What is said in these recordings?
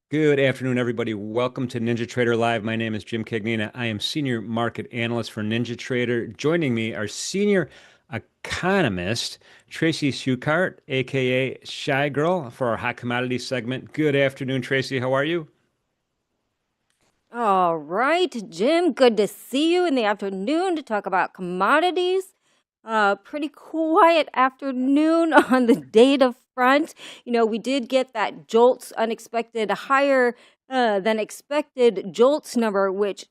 Good afternoon, everybody. Welcome to NinjaTrader Live. My name is Jim Cagnina. I am Senior Market Analyst for NinjaTrader. Joining me are Senior Economist Tracy Shuchart, aka Shy Girl, for our Hot Commodities segment. Good afternoon, Tracy. How are you? All right, Jim, good to see you in the afternoon to talk about commodities. Pretty quiet afternoon on the data front. We did get that JOLTS unexpected higher than expected JOLTS number, which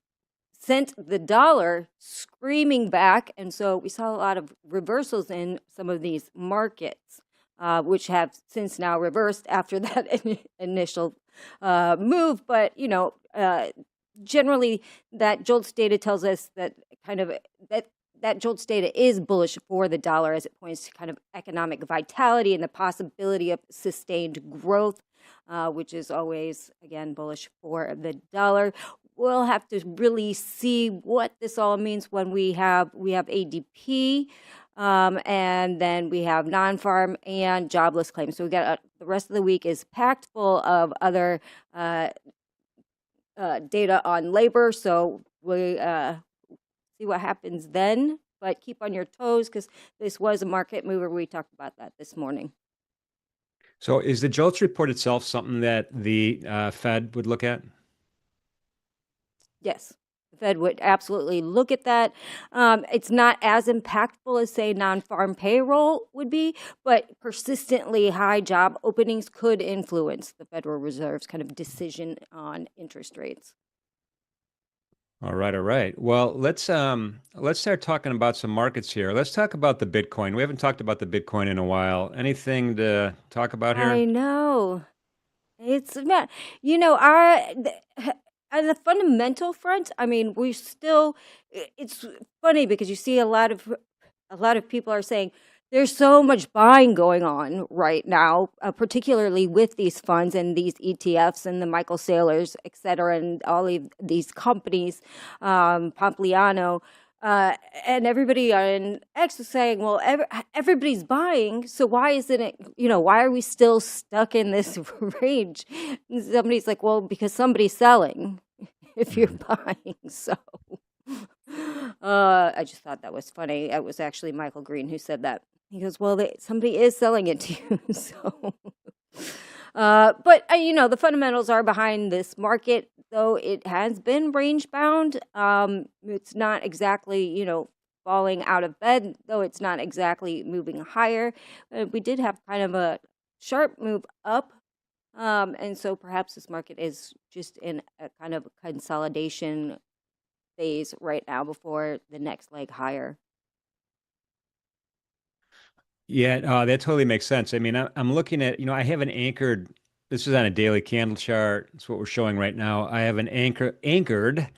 sent the dollar screaming back. And so we saw a lot of reversals in some of these markets, which have since now reversed after that initial move. But, generally that JOLTS data tells us that that JOLTS data is bullish for the dollar as it points to kind of economic vitality and the possibility of sustained growth, which is always, again, bullish for the dollar. We'll have to really see what this all means when we have ADP, and then we have non-farm and jobless claims. So we got the rest of the week is packed full of other data on labor. So we see what happens then, but keep on your toes because this was a market mover. We talked about that this morning. So is the JOLTS report itself something that the Fed would look at? Yes, the Fed would absolutely look at that. It's not as impactful as, say, non-farm payroll would be, but persistently high job openings could influence the Federal Reserve's kind of decision on interest rates. All right, all right. Well, let's start talking about some markets here. Let's talk about the Bitcoin. We haven't talked about the Bitcoin in a while. Anything to talk about here? I know. It's not, our on the fundamental front, I mean, we still. It's funny because you see a lot of people are saying there's so much buying going on right now, particularly with these funds and these ETFs and the Michael Saylors, et cetera, and all of these companies, Pompliano. And everybody on X is saying, well, everybody's buying, so why isn't it, why are we still stuck in this range? And somebody's like, well, because somebody's selling if you're buying. So I just thought that was funny. It was actually Michael Green who said that. He goes, well, somebody is selling it to you. So, but, the fundamentals are behind this market, though it has been range bound. It's not exactly, falling out of bed, though it's not exactly moving higher. We did have kind of a sharp move up. And so perhaps this market is just in a kind of consolidation phase right now before the next leg higher. Yeah, that totally makes sense. I mean, I'm looking at, I have an anchored, this is on a daily candle chart. It's what we're showing right now. I have an anchored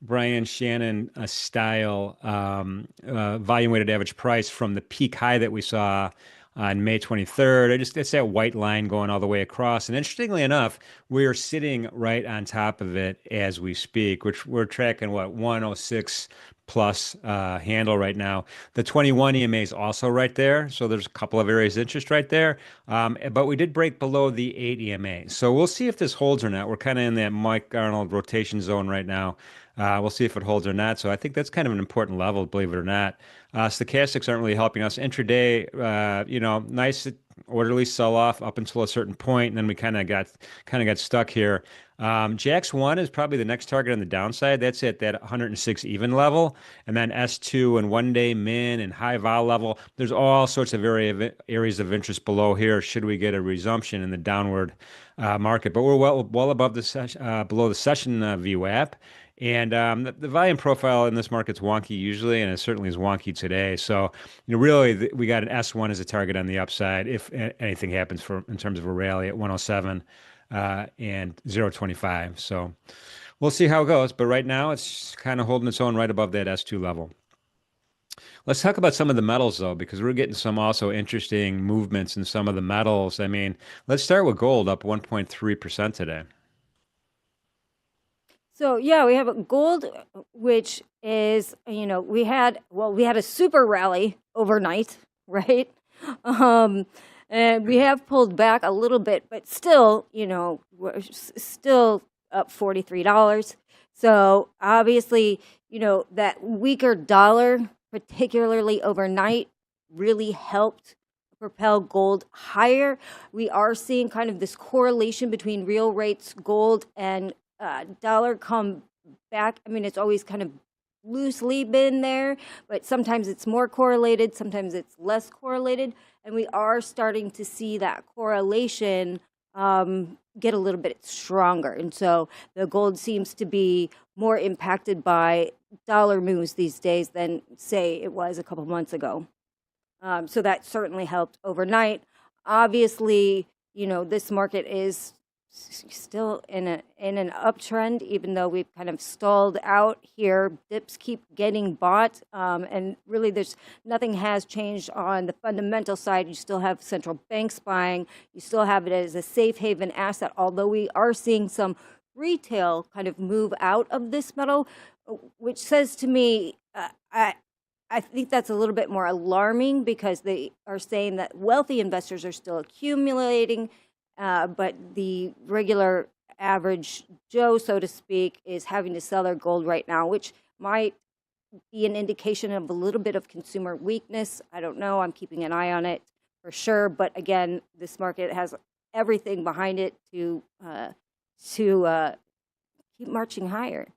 Brian Shannon style volume weighted average price from the peak high that we saw on May 23rd. It's that white line going all the way across. And interestingly enough, we are sitting right on top of it as we speak, which we're tracking 106 plus handle right now. The 21 EMA is also right there. So there's a couple of areas of interest right there. But we did break below the 8 EMA. So we'll see if this holds or not. We're kind of in that Mike Arnold rotation zone right now. We'll see if it holds or not. So I think that's kind of an important level, believe it or not. Stochastics aren't really helping us. Intraday, nice orderly sell-off up until a certain point, and then we kind of got stuck here. JAX1 is probably the next target on the downside. That's at that 106 even level. And then S2 and one-day min and high vol level. There's all sorts of areas of interest below here should we get a resumption in the downward market. But we're well above the below the session VWAP. And the volume profile in this market's wonky usually, and it certainly is wonky today. So, really, we got an S1 as a target on the upside if anything happens in terms of a rally at 107 and 0.25. So we'll see how it goes. But right now, it's kind of holding its own right above that S2 level. Let's talk about some of the metals though, because we're getting some also interesting movements in some of the metals. I mean, let's start with gold up 1.3% today. So yeah, we have a gold, which is, we had a super rally overnight, right? Um, and we have pulled back a little bit, but still, we're still up $43. So obviously, that weaker dollar, particularly overnight, really helped propel gold higher. We are seeing kind of this correlation between real rates, gold, and dollar come back. I mean, it's always kind of loosely been there, but sometimes it's more correlated, sometimes it's less correlated. And we are starting to see that correlation get a little bit stronger. And so the gold seems to be more impacted by dollar moves these days than, say, it was a couple months ago. So that certainly helped overnight. Obviously, this market is still in an uptrend, even though we've kind of stalled out here. Dips keep getting bought, and really, there's nothing has changed on the fundamental side. You still have central banks buying. You still have it as a safe haven asset, although we are seeing some retail kind of move out of this metal, which says to me, I think that's a little bit more alarming because they are saying that wealthy investors are still accumulating, but the regular average Joe, so to speak, is having to sell their gold right now, which might be an indication of a little bit of consumer weakness. I don't know. I'm keeping an eye on it for sure. But again, this market has everything behind it to keep marching higher.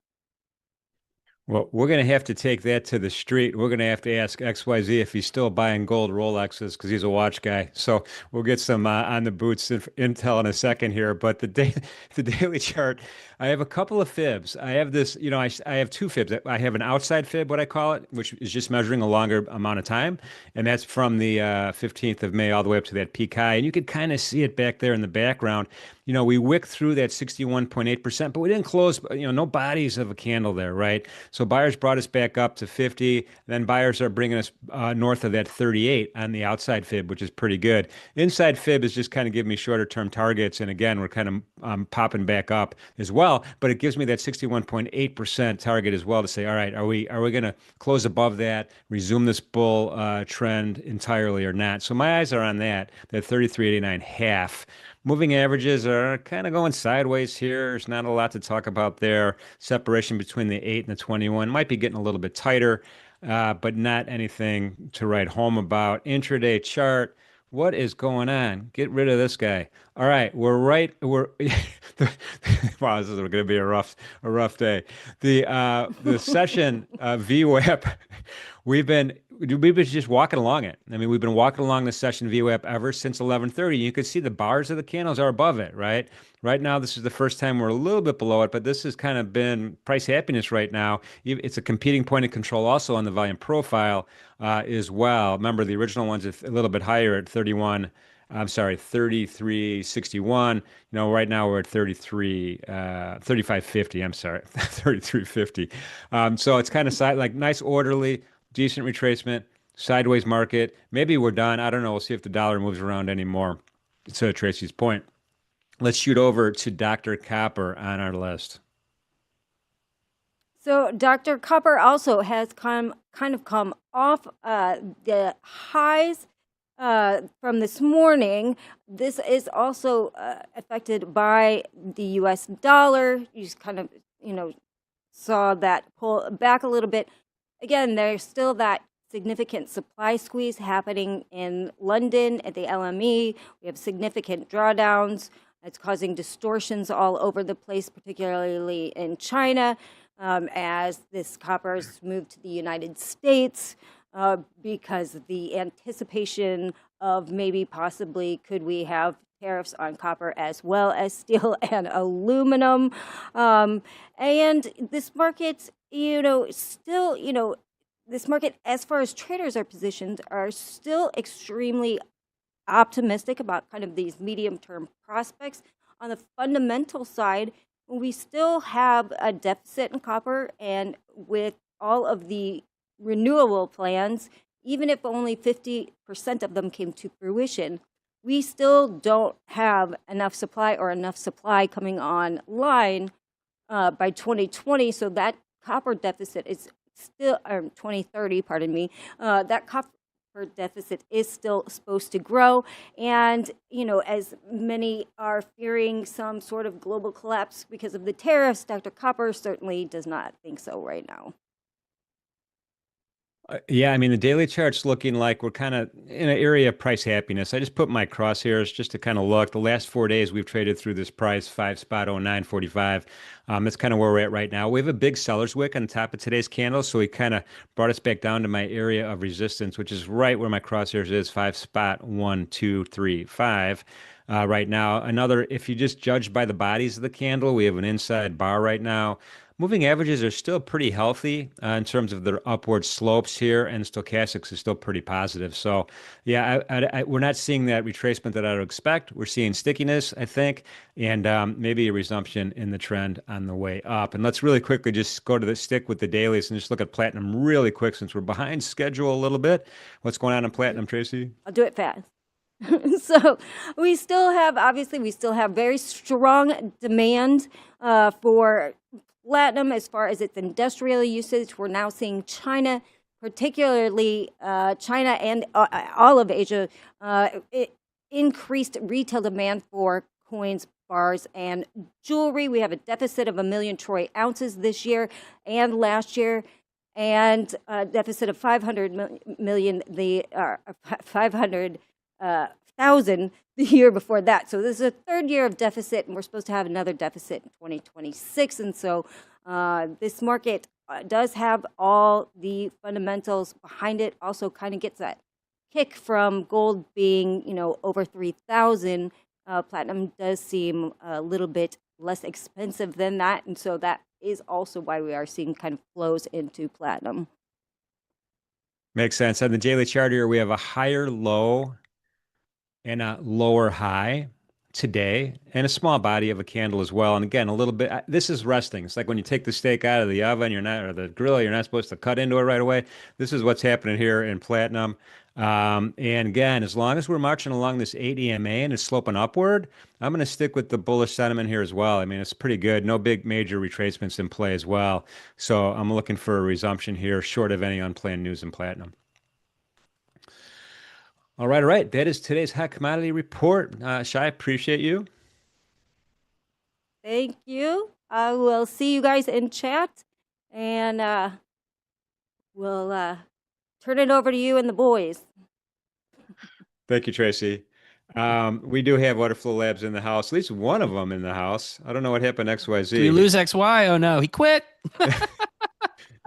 Well, we're going to have to take that to the street. We're going to have to ask XYZ if he's still buying gold Rolexes because he's a watch guy. So we'll get some on the boots intel in a second here. But the daily chart, I have a couple of fibs. I have this, I have two fibs. I have an outside fib, what I call it, which is just measuring a longer amount of time. And that's from the 15th of May all the way up to that peak high. And you could kind of see it back there in the background. We wicked through that 61.8%, but we didn't close, no bodies of a candle there, right? So buyers brought us back up to 50. Then buyers are bringing us north of that 38 on the outside fib, which is pretty good. Inside fib is just kind of giving me shorter term targets. And again, we're kind of popping back up as well, but it gives me that 61.8% target as well to say, all right, are we going to close above that, resume this bull trend entirely or not? So my eyes are on that 33.89 half. Moving averages are kind of going sideways here. There's not a lot to talk about there. Separation between the 8 and the 21 might be getting a little bit tighter, but not anything to write home about. Intraday chart. What is going on? Get rid of this guy. All right, We're wow, this is going to be a rough day. The session VWAP. We've been just walking along it. I mean, we've been walking along the session VWAP ever since 11:30. You can see the bars of the candles are above it, right? Right now, this is the first time we're a little bit below it, but this has kind of been price happiness right now. It's a competing point of control also on the volume profile as well. Remember, the original one's a little bit higher at 31. I'm sorry, 33.61. Right now we're at 35.50. I'm sorry, 33.50. So it's kind of like nice orderly, decent retracement, sideways market. Maybe we're done. I don't know. We'll see if the dollar moves around anymore. To Tracy's point, let's shoot over to Dr. Copper on our list. So Dr. Copper also has kind of come off the highs from this morning. This is also affected by the U.S. dollar. You just kind of, saw that pull back a little bit. Again, there's still that significant supply squeeze happening in London at the LME. We have significant drawdowns. It's causing distortions all over the place, particularly in China, as this copper's moved to the United States. Because the anticipation of maybe possibly could we have tariffs on copper as well as steel and aluminum. And this market, still, this market, as far as traders are positioned, are still extremely optimistic about kind of these medium-term prospects. On the fundamental side, we still have a deficit in copper, and with all of the renewable plans, even if only 50% of them came to fruition, we still don't have enough supply or enough supply coming online by 2020. So that copper deficit is still, or 2030, pardon me, that copper deficit is still supposed to grow. And, as many are fearing some sort of global collapse because of the tariffs, Dr. Copper certainly does not think so right now. Yeah, I mean, the daily chart's looking like we're kind of in an area of price happiness. I just put my crosshairs just to kind of look. The last 4 days we've traded through this price, 5 spot 0945. That's kind of where we're at right now. We have a big seller's wick on top of today's candle, so he kind of brought us back down to my area of resistance, which is right where my crosshairs is, 5 spot 1235. Right now, if you just judge by the bodies of the candle, we have an inside bar right now. Moving averages are still pretty healthy in terms of their upward slopes here, and stochastics is still pretty positive. So, yeah, we're not seeing that retracement that I would expect. We're seeing stickiness, I think, and maybe a resumption in the trend on the way up. And let's really quickly just go to the stick with the dailies and just look at platinum really quick since we're behind schedule a little bit. What's going on in platinum, Tracy? I'll do it fast. So we still have very strong demand for platinum as far as its industrial usage. We're now seeing China, particularly China and all of Asia, increased retail demand for coins, bars, and jewelry. We have a deficit of 1 million troy ounces this year and last year, and a deficit of 500 million, 500,000 the year before that. So this is a third year of deficit, and we're supposed to have another deficit in 2026. And so this market does have all the fundamentals behind it. Also kind of gets that kick from gold being, over 3,000. Platinum does seem a little bit less expensive than that. And so that is also why we are seeing kind of flows into platinum. Makes sense. On the daily chart here, we have a higher low and a lower high today, and a small body of a candle as well. And again, a little bit, this is resting. It's like when you take the steak out of the oven, or the grill, you're not supposed to cut into it right away. This is what's happening here in platinum. And again, as long as we're marching along this 8 EMA and it's sloping upward, I'm going to stick with the bullish sentiment here as well. I mean, it's pretty good. No big major retracements in play as well. So I'm looking for a resumption here, short of any unplanned news in platinum. All right, all right. That is today's hot commodity report. Shai, appreciate you. Thank you. I will see you guys in chat, and we'll turn it over to you and the boys. Thank you, Tracy. We do have OrderFlow Labs in the house, at least one of them in the house. I don't know what happened to XYZ. Did we lose XY? Oh, no. He quit.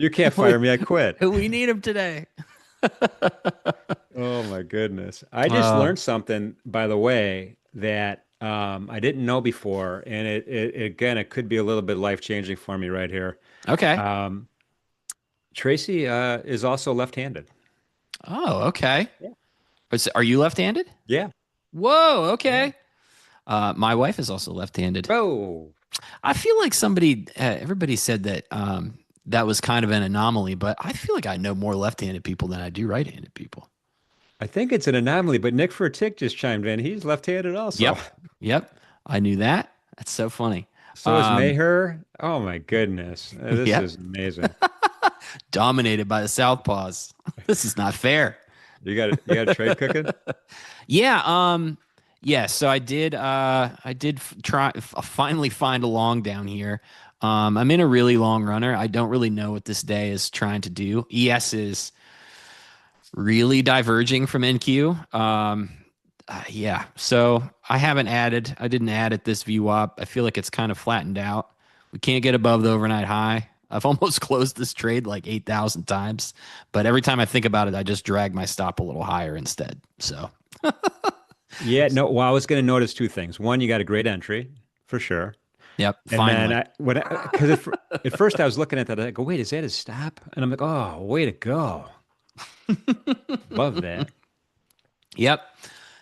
You can't fire me. I quit. We need him today. Oh, my goodness. I just learned something, by the way, that I didn't know before. And it could be a little bit life-changing for me right here. Okay. Tracy is also left-handed. Oh, okay. Yeah. Are you left-handed? Yeah. Whoa, okay. Yeah. My wife is also left-handed. Oh. I feel like everybody said that that was kind of an anomaly, but I feel like I know more left-handed people than I do right-handed people. I think it's an anomaly, but Nick Furtick just chimed in. He's left-handed also. Yep. I knew that. That's so funny. So is Mayher. Oh my goodness. This is amazing. Dominated by the Southpaws. This is not fair. You got a trade cooking? Yeah. Yeah. So I did try finally find a long down here. I'm in a really long runner. I don't really know what this day is trying to do. ES is really diverging from NQ. Yeah. So I didn't add it this view up. I feel like it's kind of flattened out. We can't get above the overnight high. I've almost closed this trade like 8,000 times, but every time I think about it, I just drag my stop a little higher instead. So yeah, no, well, I was going to notice two things. One, you got a great entry for sure. Yep. And finally. Then at first I was looking at that, I go, wait, is that his stop? And I'm like, oh, way to go. Love that. Yep.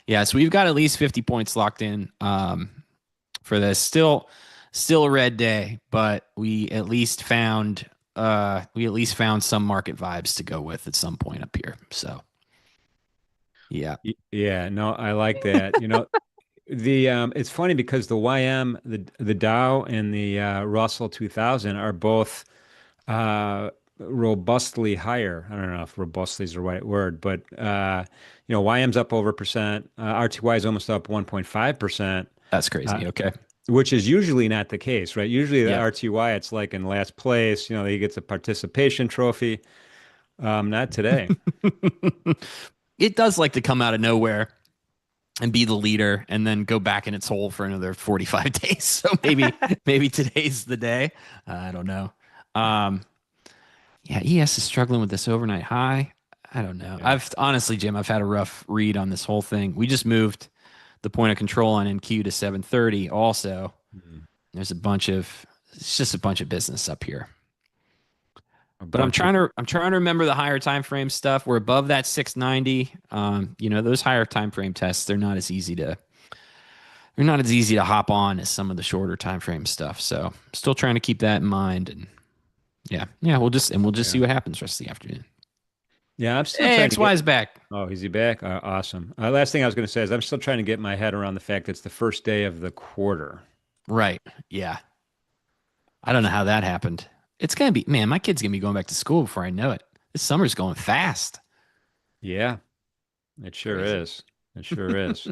Yeah. So we've got at least 50 points locked in for this. Still a red day, but we at least found we at least found some market vibes to go with at some point up here. So yeah, Yeah, no, I like that. The it's funny because the YM, the Dow and the Russell 2000 are both robustly higher. I don't know if robustly is the right word, but YM's up over percent. RTY is almost up 1.5%, that's uh, crazy. Okay. which is usually not the case, right? Usually the Yep. RTY, it's like in last place. He gets a participation trophy. Not today. It does like to come out of nowhere and be the leader and then go back in its hole for another 45 days. So maybe today's the day. I don't know. Um, yeah, ES is struggling with this overnight high. I don't know. Yeah. I've honestly, Jim, I've had a rough read on this whole thing. We just moved the point of control on NQ to 730 also. Mhm. There's it's just a bunch of business up here. A But bunch of I'm trying to remember the higher time frame stuff. We're above that 690. Those higher time frame tests, they're not as easy to hop on as some of the shorter time frame stuff. So still trying to keep that in mind. And yeah, we'll just see yeah. what happens rest of the afternoon. Yeah, I'm still Hey, trying to XY get. is back. Oh, is he back? Awesome. Last thing I was going to say is I'm still trying to get my head around the fact that it's the first day of the quarter. Right. Yeah. I don't know how that happened. It's gonna be man, my kid's gonna be going back to school before I know it. This summer's going fast. Yeah, it sure Crazy. is. It sure is.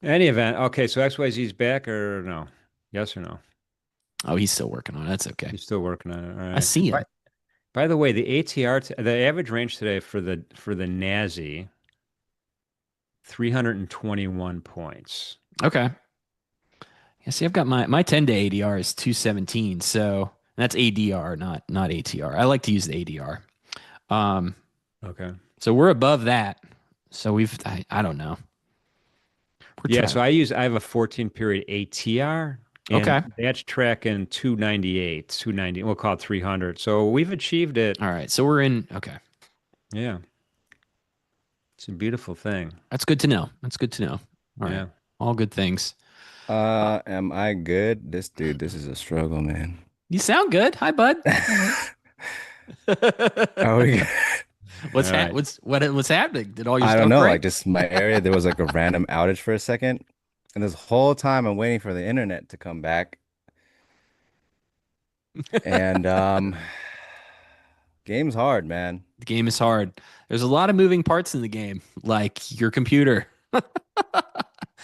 Any event, okay, so XYZ's back or no? Yes or no? Oh, he's still working on it. That's okay. He's still working on it. All I right. see By, him. by the way, the ATR, the average range today for the NASI, 321 points. Okay. Yeah, see, I've got my 10-day ADR is 217. So that's ADR, not ATR. I like to use the ADR. Um, Okay. so we're above that. So I don't know. We're Yeah, trying. so I have a 14 period ATR and Okay. that's tracking 298, 290, we'll call it 300. So we've achieved it. All right. So we're in. Okay. Yeah, it's a beautiful thing. That's good to know. That's good to know. All right. Yeah. All good things. Uh, Am I good? This is a struggle, man. you sound good. Hi, bud. Are we good? All right. What's happening? Did all your I don't stuff know, break? like just my area, there was like a random outage for a second. And this whole time I'm waiting for the internet to come back. And game's hard, man. The game is hard. There's a lot of moving parts in the game, like your computer,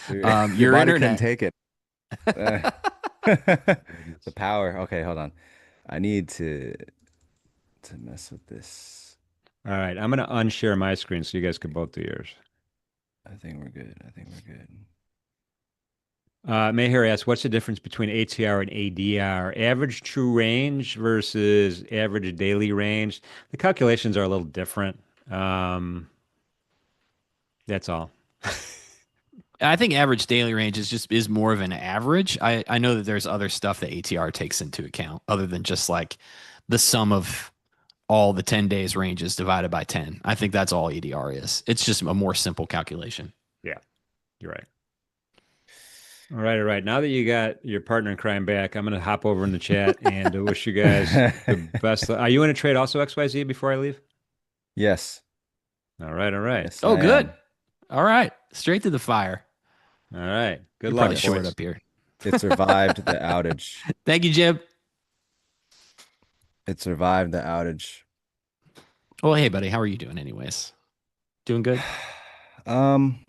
Your your body couldn't internet. take it. Uh, The power. Okay, hold on. I need to mess with this. All right. I'm going to unshare my screen so you guys can both do yours. I think we're good. I think we're good. Meher asks, what's the difference between ATR and ADR? Average true range versus average daily range. The calculations are a little different. That's all. I think average daily range is more of an average. I know that there's other stuff that ATR takes into account other than just like the sum of all the 10 days ranges divided by 10. I think that's all ADR is. It's just a more simple calculation. Yeah, you're right. All right, all right. Now that you got your partner in crime back, I'm going to hop over in the chat and wish you guys the best. Are you in a trade also, XYZ, before I leave? Yes. All right, all right. Yes, Oh, I good. am. All right. Straight to the fire. All right. Good You're luck, probably short boys. up here. It survived the outage. Thank you, Jim. It survived the outage. Well, hey, buddy. How are you doing, anyways? Doing good? Um,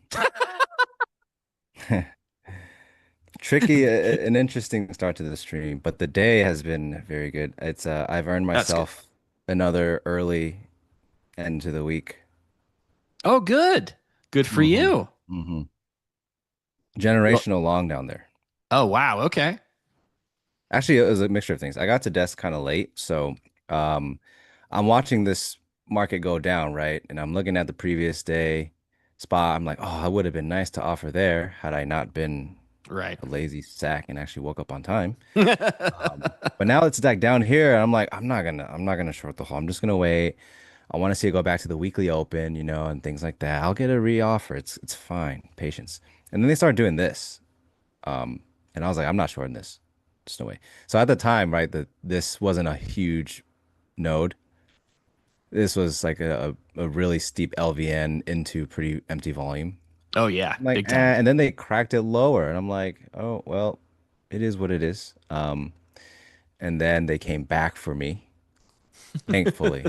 tricky, an interesting start to the stream, but the day has been very good. It's I've earned That's good. myself another early end to the week. Oh, good. Good for hmm you. hmm Well, Generational long down there. oh, wow. Okay. Actually, it was a mixture of things. I got to desk kind of late, so um, I'm watching this market go down, right? And I'm looking at the previous day spot. I'm like, oh, it would have been nice to offer there had I not been Right. a lazy sack and actually woke up on time. But now it's like down here, and I'm like, I'm not gonna short the whole. I'm just gonna wait. I want to see it go back to the weekly open, and things like that. I'll get a re-offer. It's fine. Patience. And then they start doing this. And I was like, I'm not shorting this. Just no way. So at the time, right, this wasn't a huge node. This was like a really steep LVN into pretty empty volume. Oh yeah, I'm like, big time. and then they cracked it lower, and I'm like, oh well, it is what it is. And then they came back for me, thankfully.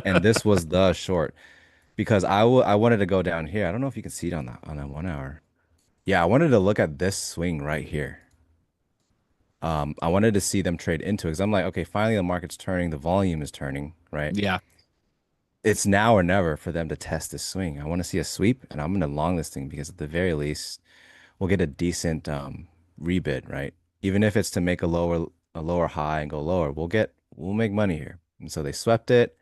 And this was the short because I wanted to go down here. I don't know if you can see it on that 1 hour. Yeah, I wanted to look at this swing right here. I wanted to see them trade into it because I'm like, okay, finally the market's turning, the volume is turning, right? Yeah. It's now or never for them to test this swing. I want to see a sweep, and I'm gonna long this thing because at the very least, we'll get a decent rebid, right? Even if it's to make a lower high and go lower, we'll make money here. And so they swept it.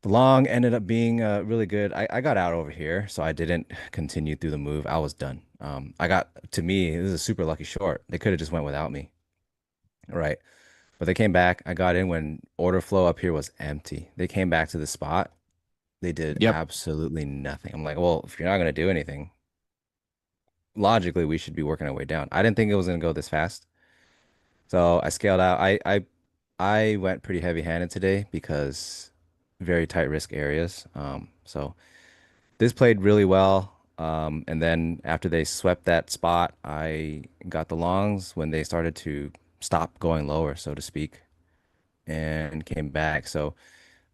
The long ended up being really good. I got out over here, so I didn't continue through the move. I was done. To me, this is a super lucky short. They could have just went without me, right? But they came back. I got in when order flow up here was empty. They came back to the spot. They did Yep. absolutely nothing. I'm like, well, if you're not going to do anything, logically, we should be working our way down. I didn't think it was going to go this fast. So I scaled out. I went pretty heavy-handed today because very tight risk areas. So this played really well. And then after they swept that spot, I got the longs when they started to stop going lower, so to speak, and came back. So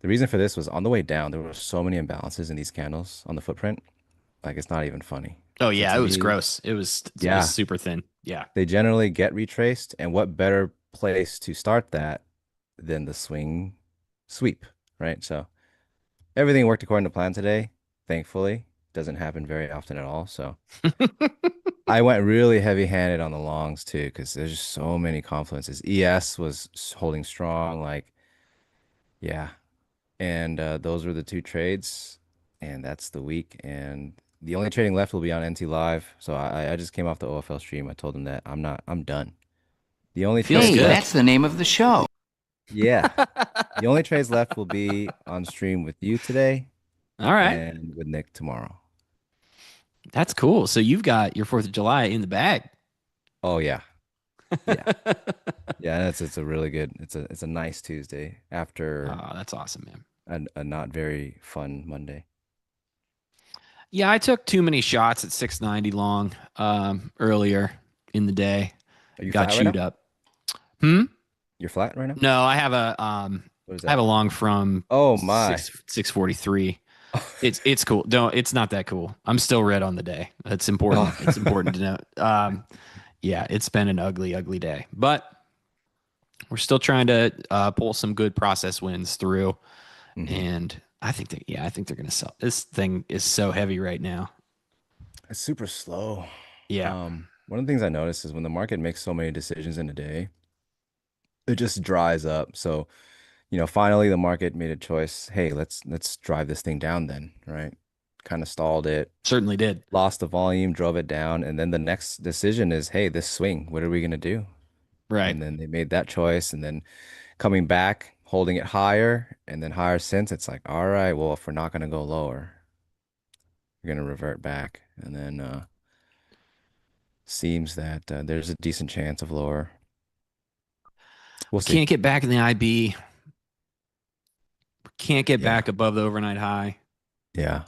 the reason for this was on the way down, there were so many imbalances in these candles on the footprint. Like it's not even funny. Oh So yeah, to it was me, gross. It was yeah, super thin. Yeah. they generally get retraced. And what better place to start that than the swing sweep, right? So everything worked according to plan today, thankfully. Doesn't happen very often at all. So I went really heavy-handed on the longs too, because there's just so many confluences. ES was holding strong, like, yeah. And those were the two trades, and that's the week. And the only trading left will be on NT Live. So I just came off the OFL stream. I told them that I'm done. The only Feels trades Hey, good. that's left, the name of the show. yeah. The only trades left will be on stream with you today All right. and with Nick tomorrow. That's cool. So you've got your 4th of July in the bag. Oh yeah. Yeah. Yeah, it's a really good it's a nice Tuesday after Oh, that's awesome, man. a not very fun Monday. Yeah, I took too many shots at 690 long earlier in the day. Are you Got flat right chewed now? up. Hmm? You're flat right now? No, What is I have that? a long from Oh my. 643. It's cool. Don't It's not that cool. I'm still red on the day. That's important. Oh. It's important to note. Yeah, it's been an ugly, ugly day. But we're still trying to pull some good process wins through. Mhm. And I think they're gonna sell. This thing is so heavy right now. It's super slow. Yeah. One of the things I noticed is when the market makes so many decisions in a day, it just dries up. So, finally the market made a choice. Hey, let's drive this thing down then, right? Kind of stalled it, Certainly did. lost the volume, drove it down, and then the next decision is, hey, this swing, what are we gonna do? Right. And then they made that choice, and then coming back, holding it higher, and then higher since, it's like, all right, well, if we're not gonna go lower, we're gonna revert back. And then seems that there's a decent chance of lower. We'll see. Can't get back in the IB. Can't get Yeah. back above the overnight high. Yeah.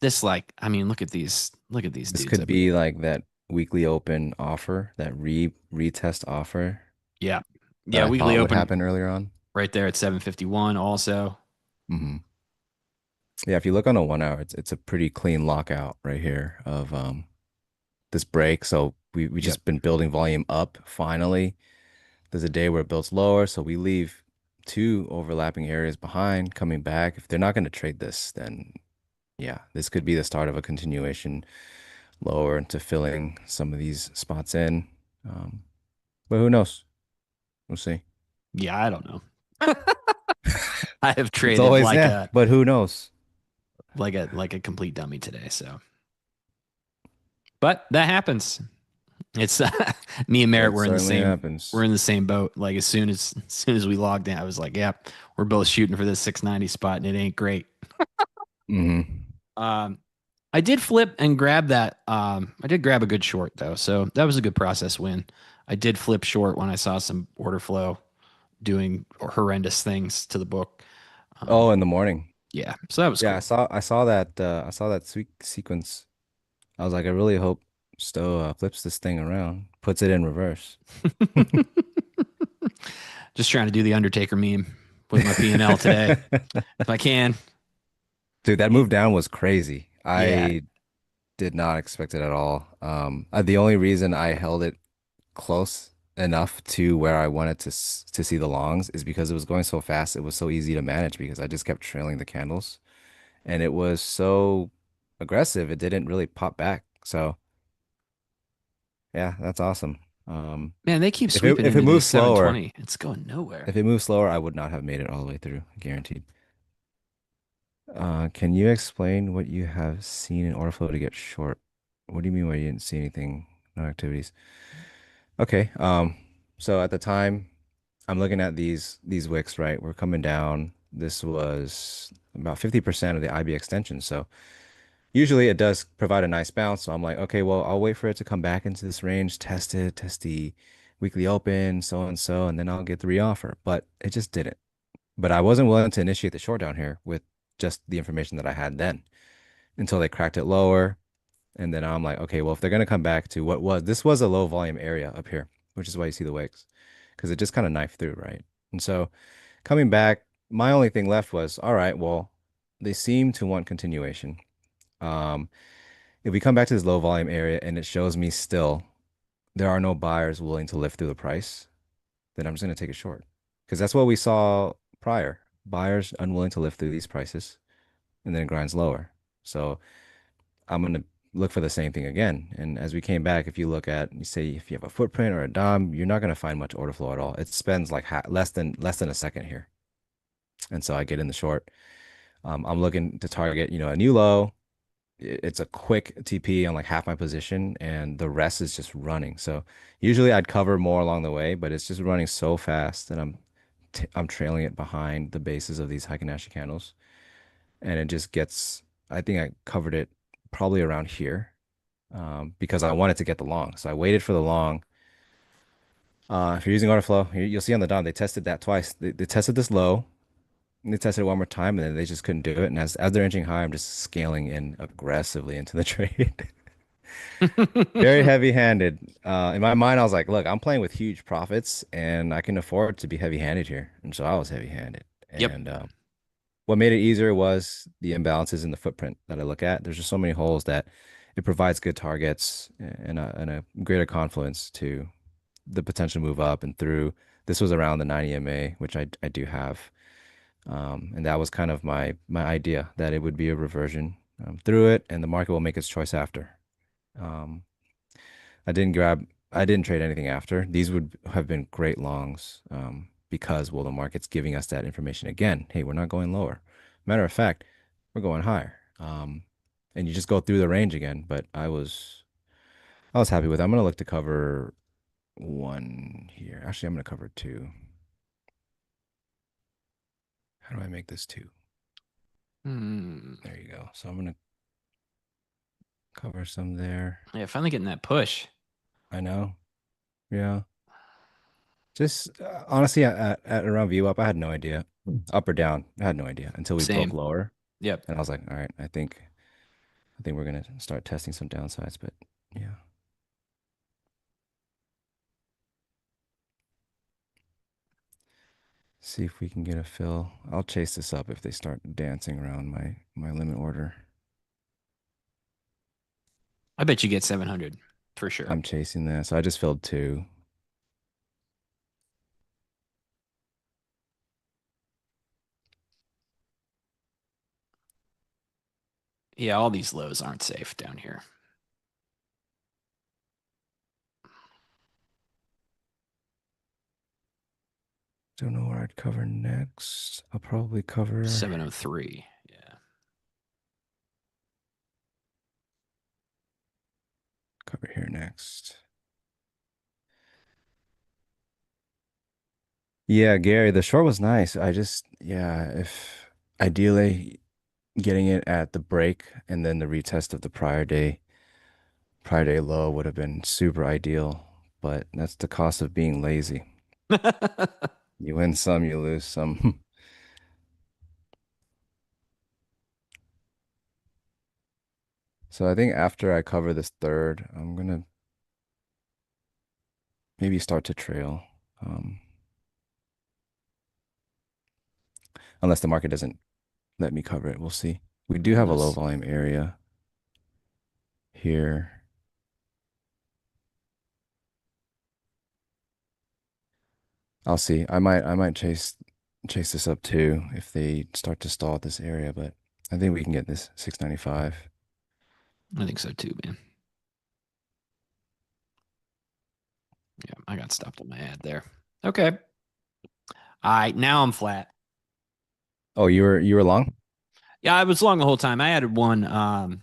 I mean, look at these This dudes. could be like that weekly open offer, that retest offer Yeah. that Yeah, I weekly thought would open happen earlier on. right there at 751 also. Hmm. Yeah, if you look on a 1 hour, it's a pretty clean lockout right here of this break. So we Yep. just been building volume up. Finally, there's a day where it builds lower, so we leave two overlapping areas behind. Coming back, if they're not going to trade this, then yeah, this could be the start of a continuation lower into filling some of these spots in. But who knows? We'll see. Yeah, I don't know. I have It's traded always like yeah, but who knows? a complete dummy today, so. But that happens. It's me and Merritt That were in the certainly same happens. boat. Like as soon as we logged in, I was like, "Yep, we're both shooting for this 690 spot, and it ain't great." Hmm. Um, I did flip and grab that. I did grab a good short though, so that was a good process win. I did flip short when I saw some order flow doing horrendous things to the book. Oh, Um, in the morning. yeah, so that was Yeah, cool. I saw that sweet sequence. I was like, I really hope Stowe flips this thing around, puts it in reverse. Just trying to do the Undertaker meme with my P&L today, if I can. Dude, that Yeah, move down was crazy. yeah. I did not expect it at all. The only reason I held it close enough to where I wanted to see the longs is because it was going so fast. It was so easy to manage because I just kept trailing the candles, and it was so aggressive. It didn't really pop back. So yeah, that's awesome. Um, Man, they keep sweeping if it into these moves slower, 720. It's going nowhere. if it moves slower, I would not have made it all the way through, guaranteed. Can you explain what you have seen in order flow to get short? What do you mean by you didn't see anything, no activities? Okay. So at the time, I'm looking at these wicks, right? We're coming down. This was about 50% of the IB extension. So usually it does provide a nice bounce. So I'm like, okay, well, I'll wait for it to come back into this range, test it, test the weekly open, so and so, and then I'll get the reoffer. But it just didn't. But I wasn't willing to initiate the short down here with just the information that I had then until they cracked it lower. And then I'm like, okay, well, if they're going to come back to what was this was a low volume area up here, which is why you see the wicks because it just kind of knifed through, right? And so coming back, my only thing left was, all right, well, they seem to want continuation. Um, if we come back to this low volume area and it shows me still there are no buyers willing to lift through the price, then I'm just going to take a short because that's what we saw prior. Buyers unwilling to lift through these prices and then it grinds lower. So I'm going to look for the same thing again. And as we came back, if you look at, you say if you have a footprint or a DOM, you're not going to find much order flow at all. It spends like less than a second here. And so I get in the short. I'm looking to target, a new low. It's a quick TP on like half my position, and the rest is just running. So usually I'd cover more along the way, but it's just running so fast that I'm trailing it behind the bases of these Heikin-Ashi candles, and it just gets. I think I covered it probably around here, because I wanted to get the long. So I waited for the long. If you're using OrderFlow, you'll see on the DOM, they tested that twice. They tested this low, and they tested it one more time, and then they just couldn't do it. And as they're inching high, I'm just scaling in aggressively into the trade. Very heavy-handed. In my mind, I was like, look, I'm playing with huge profits, and I can afford to be heavy-handed here. And so I was heavy-handed. Yep. And what made it easier was the imbalances in the footprint that I look at. There's just so many holes that it provides good targets and a greater confluence to the potential move up and through. This was around the 90 MA, which I do have. And that was kind of my idea that it would be a reversion through it, and the market will make its choice after. Um, I didn't trade anything after. These would have been great longs because, well, the market's giving us that information again. Hey, we're not going lower. Matter of fact, we're going higher. And you just go through the range again. But I was happy with it. I'm gonna look to cover one here. Actually, I'm gonna cover two. How do I make this two? Hmm. There you go. So I'm gonna cover some there. Yeah, finally getting that push. I know. Yeah. Just honestly, at around view up, I had no idea. Up or down, I had no idea until we broke Same. lower, Yep. and I was like, all right, I think we're gonna start testing some downsides, but yeah. See if we can get a fill. I'll chase this up if they start dancing around my limit order. I bet you get 700 for sure. I'm chasing that, so I just filled two. Yeah, all these lows aren't safe down here. Don't know where I'd cover next. I'll probably cover 703. Yeah. here next. Yeah, Gary, the short was nice. I just, yeah, if ideally getting it at the break and then the retest of the prior day low would have been super ideal, but that's the cost of being lazy. You win some, you lose some. So I think after I cover this third, I'm gonna maybe start to trail. Um, unless the market doesn't let me cover it. We'll see. We do have a low Goodness. volume area here. I'll see. I might chase this up too if they start to stall at this area, but I think we can get this 695. I think so too, man. Yeah, I got stopped on my ad there. Okay. All right, now I'm flat. Oh, you were long? Yeah, I was long the whole time. I added one.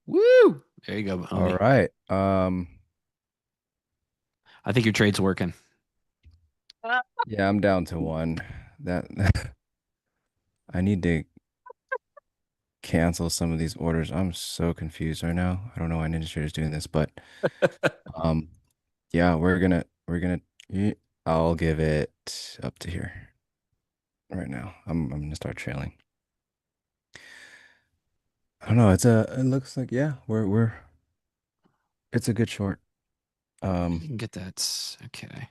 Woo! There you go, All homie. right. I think your trade's working. Yeah, I'm down to one. That I need to cancel some of these orders. I'm so confused right now. I don't know why NinjaTrader is doing this, but um yeah, we're gonna I'll give it up to here right now. I'm gonna start trailing. I don't know. It looks like yeah, we're it's a good short. You Um can get that. Okay.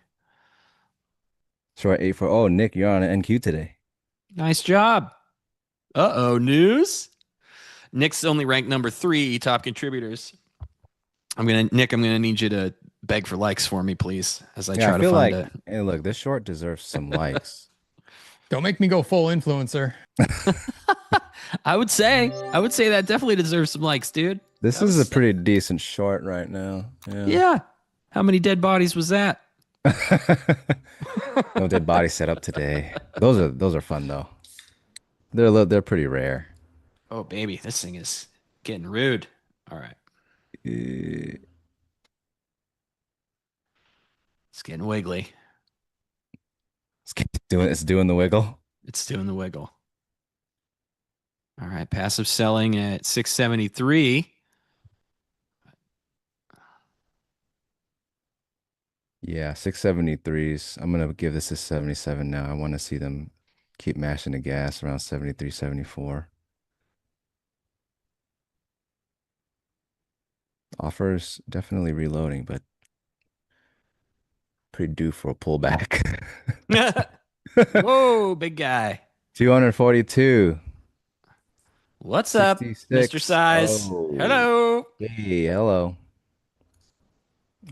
short 8 for oh Nick, you're on an NQ today. Nice job. Uh-oh, news. Nick's only ranked number 3 top contributors. Nick, I'm gonna need you to beg for likes for me, please, as I Yeah, I try to feel find like a. hey look, this short deserves some likes. Don't make me go full influencer. I would say that definitely deserves some likes, dude. This That is a was pretty decent short right now. Yeah. yeah. How many dead bodies was that? No dead body set up today. Those are fun though. They're pretty rare. Oh baby, this thing is getting rude. All right, Eh, it's getting wiggly. it's doing the wiggle. It's doing the wiggle. All right, passive selling at 673. Yeah, 673s. I'm gonna give this a 77 now. I want to see them keep mashing the gas around 73, 74. Offers definitely reloading, but pretty due for a pullback. Whoa, big guy. 242, What's up, Mr. 66. Size? Oh, Hello. hey, hello.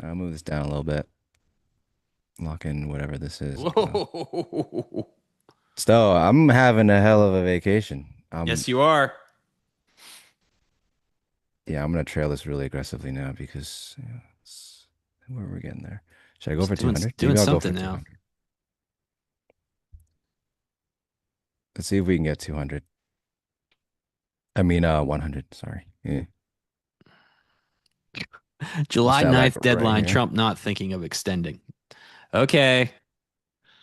I'll move this down a little bit. Lock in whatever this is. Whoa. So I'm having a hell of a vacation. Yes, you are. Yeah, I'm gonna trail this really aggressively now because where are we getting there? Should I go Just for doing 200? doing Maybe I'll go for something now. 200. Let's see if we can get 200. I mean, 100. Sorry. Yeah. What's July that like 9th right deadline. here? Trump not thinking of extending. Okay.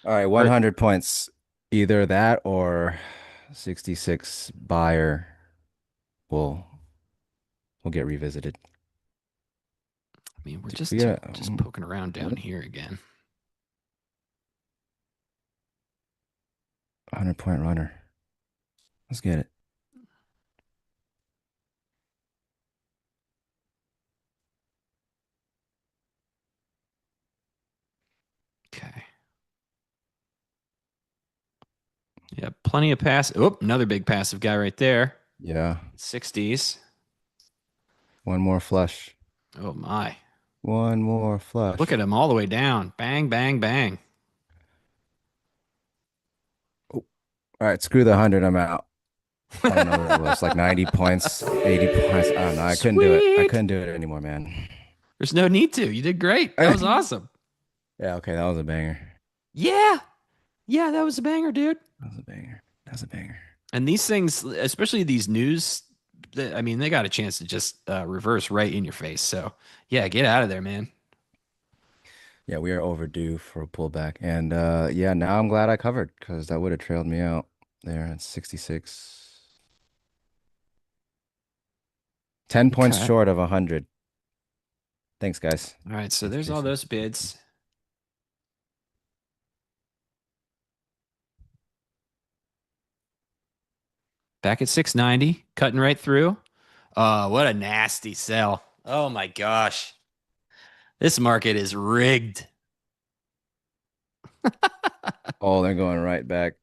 All right, 100 points. Either that or 66 buyer will get revisited. I mean, we're We just got poking around down here again. 100-point runner. Let's get it. Okay. Yeah, plenty of pass. Oh, another big passive guy right there. Yeah. 60s. One more flush. Oh my. One more flush. Look at him all the way down. Bang, bang, bang. Oh. All right, screw the 100. I'm out. I don't know what it was, like 90 points, 80 points. I don't know. I couldn't do it. I Sweet. couldn't do it anymore, man. There's no need to. You did great. That was awesome. Yeah, okay, that was a banger. Yeah. Yeah, that was a banger, dude. That was a banger. That was a banger. And these things, especially these news, I mean, they got a chance to just reverse right in your face. So, yeah, get out of there, man. Yeah, we are overdue for a pullback. And yeah, now I'm glad I covered because that would have trailed me out. there at 66. 10 points Okay. short of 100. Thanks, guys. All right. So Thanks, there's all Tracy. those bids. Back at 690, cutting right through. Oh, what a nasty sell. Oh my gosh. This market is rigged. Oh, they're going right back.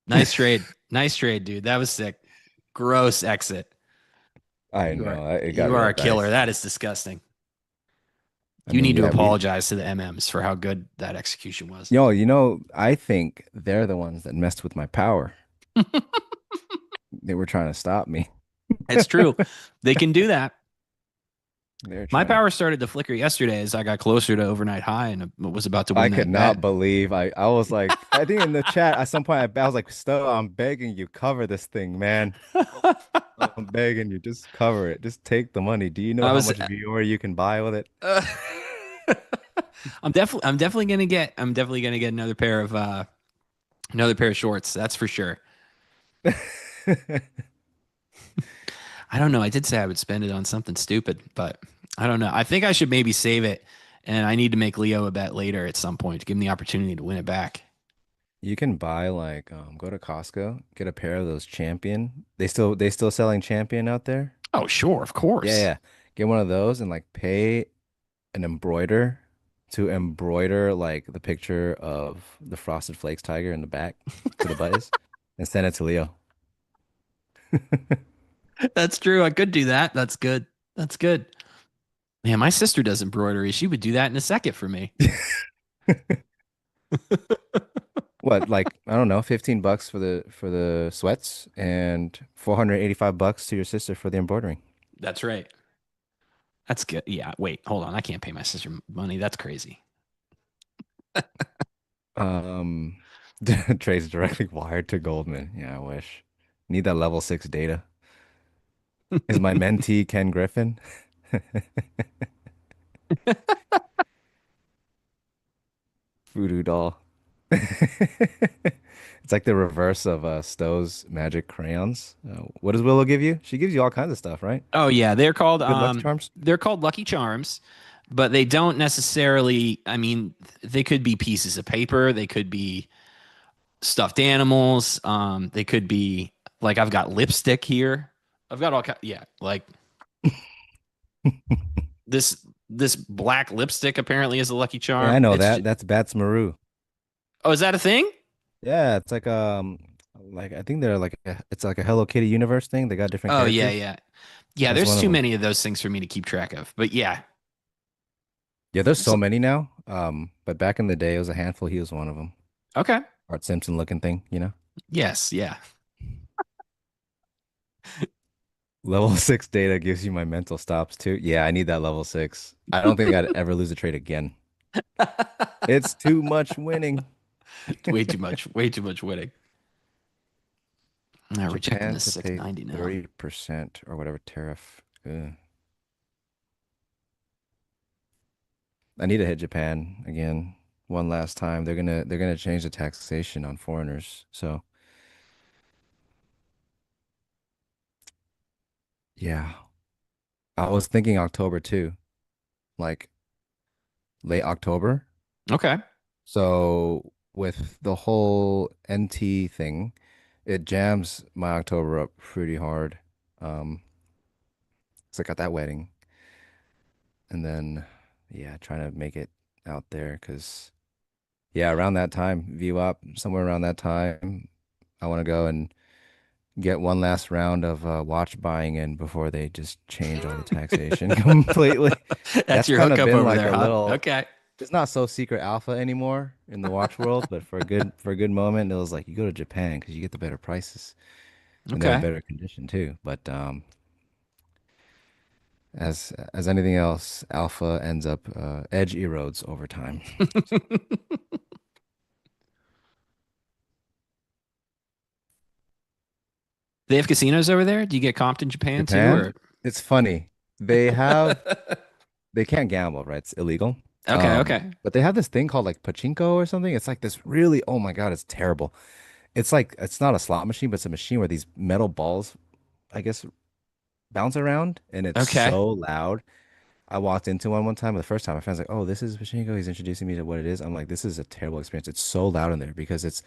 Nice trade. Nice trade, dude. That was sick. Gross exit. I You are know. It got you are real a killer. dicey. That is disgusting. I You mean, need to yeah, we, apologize to the MMs for how good that execution was. I think they're the ones that messed with my power. They were trying to stop me. It's true. They can do that. They're My trying to. power started to flicker yesterday as I got closer to overnight high and was about to I win could that not bet. believe I was like, I think in the chat at some point I was like, Stowe, I'm begging you, cover this thing, man. I'm begging you, just cover it. Just take the money. Do you know I how was much viewer you can buy with it? uh, I'm definitely gonna get another pair of shorts. That's for sure. I don't know. I did say I would spend it on something stupid, but I don't know. I think I should maybe save it, and I need to make Leo a bet later at some point to give him the opportunity to win it back. You can buy like go to Costco, get a pair of those Champion. They still selling Champion out there? Oh, sure, of Yeah, course. yeah. Get one of those and like pay an embroider to embroider like the picture of the Frosted Flakes tiger in the back to the buttons and send it to Leo. That's true. I could do that. That's good. That's good. Man, my sister does embroidery. She would do that in a second for me. What, like I don't know, 15 bucks for the sweats and 485 bucks to your sister for the embroidering. That's right. That's good. Yeah. Wait, hold on. I can't pay my sister money. That's crazy. Um, Trey's directly wired to Goldman. Yeah, I wish. Need that level 6 data. Is my mentee Ken Griffin? Voodoo doll. It's like the reverse of Stowe's magic crayons. What does Willow give you? She gives you all kinds of stuff, right? Oh yeah, they're called Good luck charms. Lucky Charms, but they don't necessarily, I mean, they could be pieces of paper, they could be stuffed animals, they could be like I've got lipstick here. I've got all kind, yeah, like this black lipstick apparently is a Lucky Yeah, I Charm. know that. That's Bats Maru. Oh, is that a thing? Yeah, it's like I think they're like it's like a Hello Kitty universe thing. They got different Oh yeah, characters. yeah. Yeah, That's there's one of too them. many of those things for me to keep track of. But yeah. Yeah, there's so So, many now. But back in the day, it was a handful. He was one of them. okay. Art Simpson looking thing, you know? Yes, yeah. Level 6 data gives you my mental stops too. Yeah, I need that level 6. I don't think I'd ever lose a trade again. It's too much winning. Way too much winning. I'm rejecting Japan this to pay 690 now. 30% or whatever tariff. Ugh. I need to hit Japan again one last time. They're gonna change the taxation on foreigners. So yeah. I was thinking October too, like late October. Okay. So with the whole NT thing, it jams my October up pretty hard. Um, so I got that wedding, and then yeah, trying to make it out there because yeah, around that time, view up somewhere around that time, I want to go and get one last round of watch buying in before they just change all the taxation completely. That's That's your kind of hookup been over like there, a huh? little. Okay. It's not so secret alpha anymore in the watch world, but for a good moment, it was like you go to Japan because you get the better prices and they're in Okay. better condition too. But as anything else, alpha ends up edge erodes over time. They have casinos over there? Do you get comped in Japan too? Japan, Or it's funny. They can't gamble, right? It's illegal. okay, okay. But they have this thing called like pachinko or something. It's like this really, oh my God, it's terrible. it's like it's not a slot machine, but it's a machine where these metal balls, I guess, bounce around, and it's Okay. so loud. I walked into one time. The first time, my friend's like, "Oh, this is Pachinko." He's introducing me to what it is. I'm like, "This is a terrible experience." It's so loud in there because it's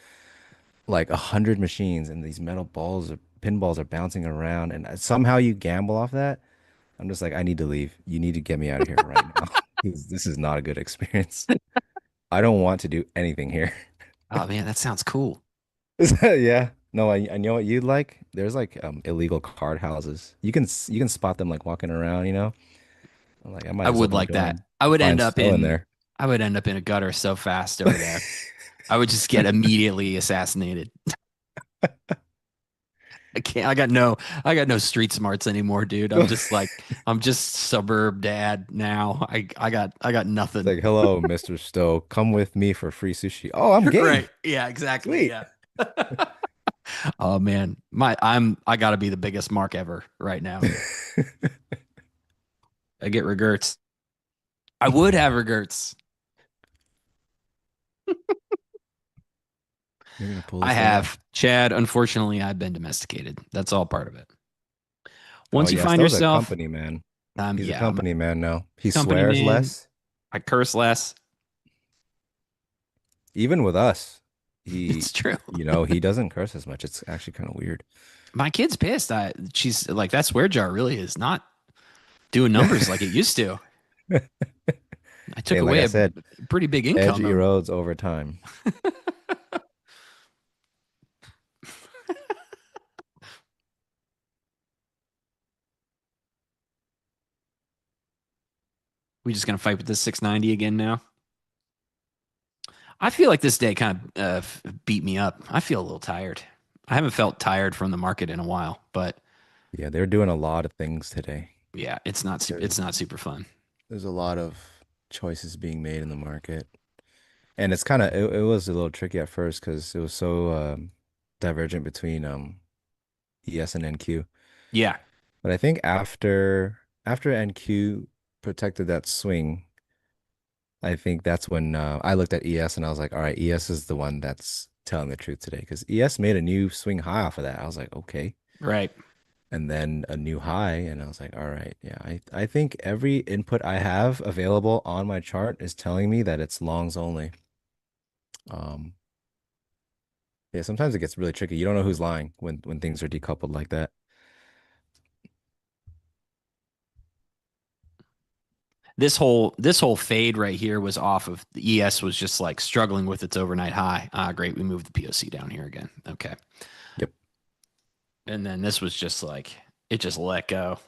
like 100 machines, and these metal balls, or pinballs, are bouncing around, and somehow you gamble off that. I'm just like, I need to leave. You need to get me out of here right now. This is not a good experience. I don't want to do anything here. Oh man, that sounds cool. Yeah. No, I know what you'd like. There's like illegal card houses. You can spot them like walking around, you know. I'm like, I might I just would open the like door that. and I would end find up snow in in there. I would end up in a gutter so fast over there. I would just get immediately assassinated. I got no street smarts anymore, dude. I'm just suburb dad now. I got It's nothing. like, hello, Mr. Stowe. Come with me for free sushi. Oh, I'm game. Right. Yeah, exactly. Sweet. Yeah. Oh man. I gotta be the biggest mark ever right now. I get regrets. I would have regrets. You're gonna pull I this thing out. have. Chad, unfortunately, I've been domesticated. That's all part of it. Oh Once you yes, find that was a yourself, company man. He's a yeah, I'm a company man now. He company swears man. less. I curse less. Even with us, It's true. he doesn't curse as much. It's actually kind of weird. My kid's pissed. She's like, that swear jar really is not doing numbers like it used to. I took Hey, like away I a said, pretty big edge income. erodes over time. We just gonna fight with this 690 again now. I feel like this day kind of beat me up. I feel a little tired. I haven't felt tired from the market in a while, but Yeah, they're doing a lot of things today. yeah, There's it's not super fun. there's a lot of choices being made in the market. And it's kind of it was a little tricky at first because it was so divergent between ES and NQ. Yeah, But I think after NQ protected that swing, I think that's when I looked at ES and I was like, all right, ES is the one that's telling the truth today because ES made a new swing high off of that. I was like, okay. right. And then a new high, and I was like, all right, yeah, I think every input I have available on my chart is telling me that it's longs only. Um, yeah, sometimes it gets really tricky. You don't know who's lying when things are decoupled like that. This whole fade right here was off of the ES was just like struggling with its overnight high. Ah, great. We moved the POC down here again. Okay. Yep. And then this was just like it just let go.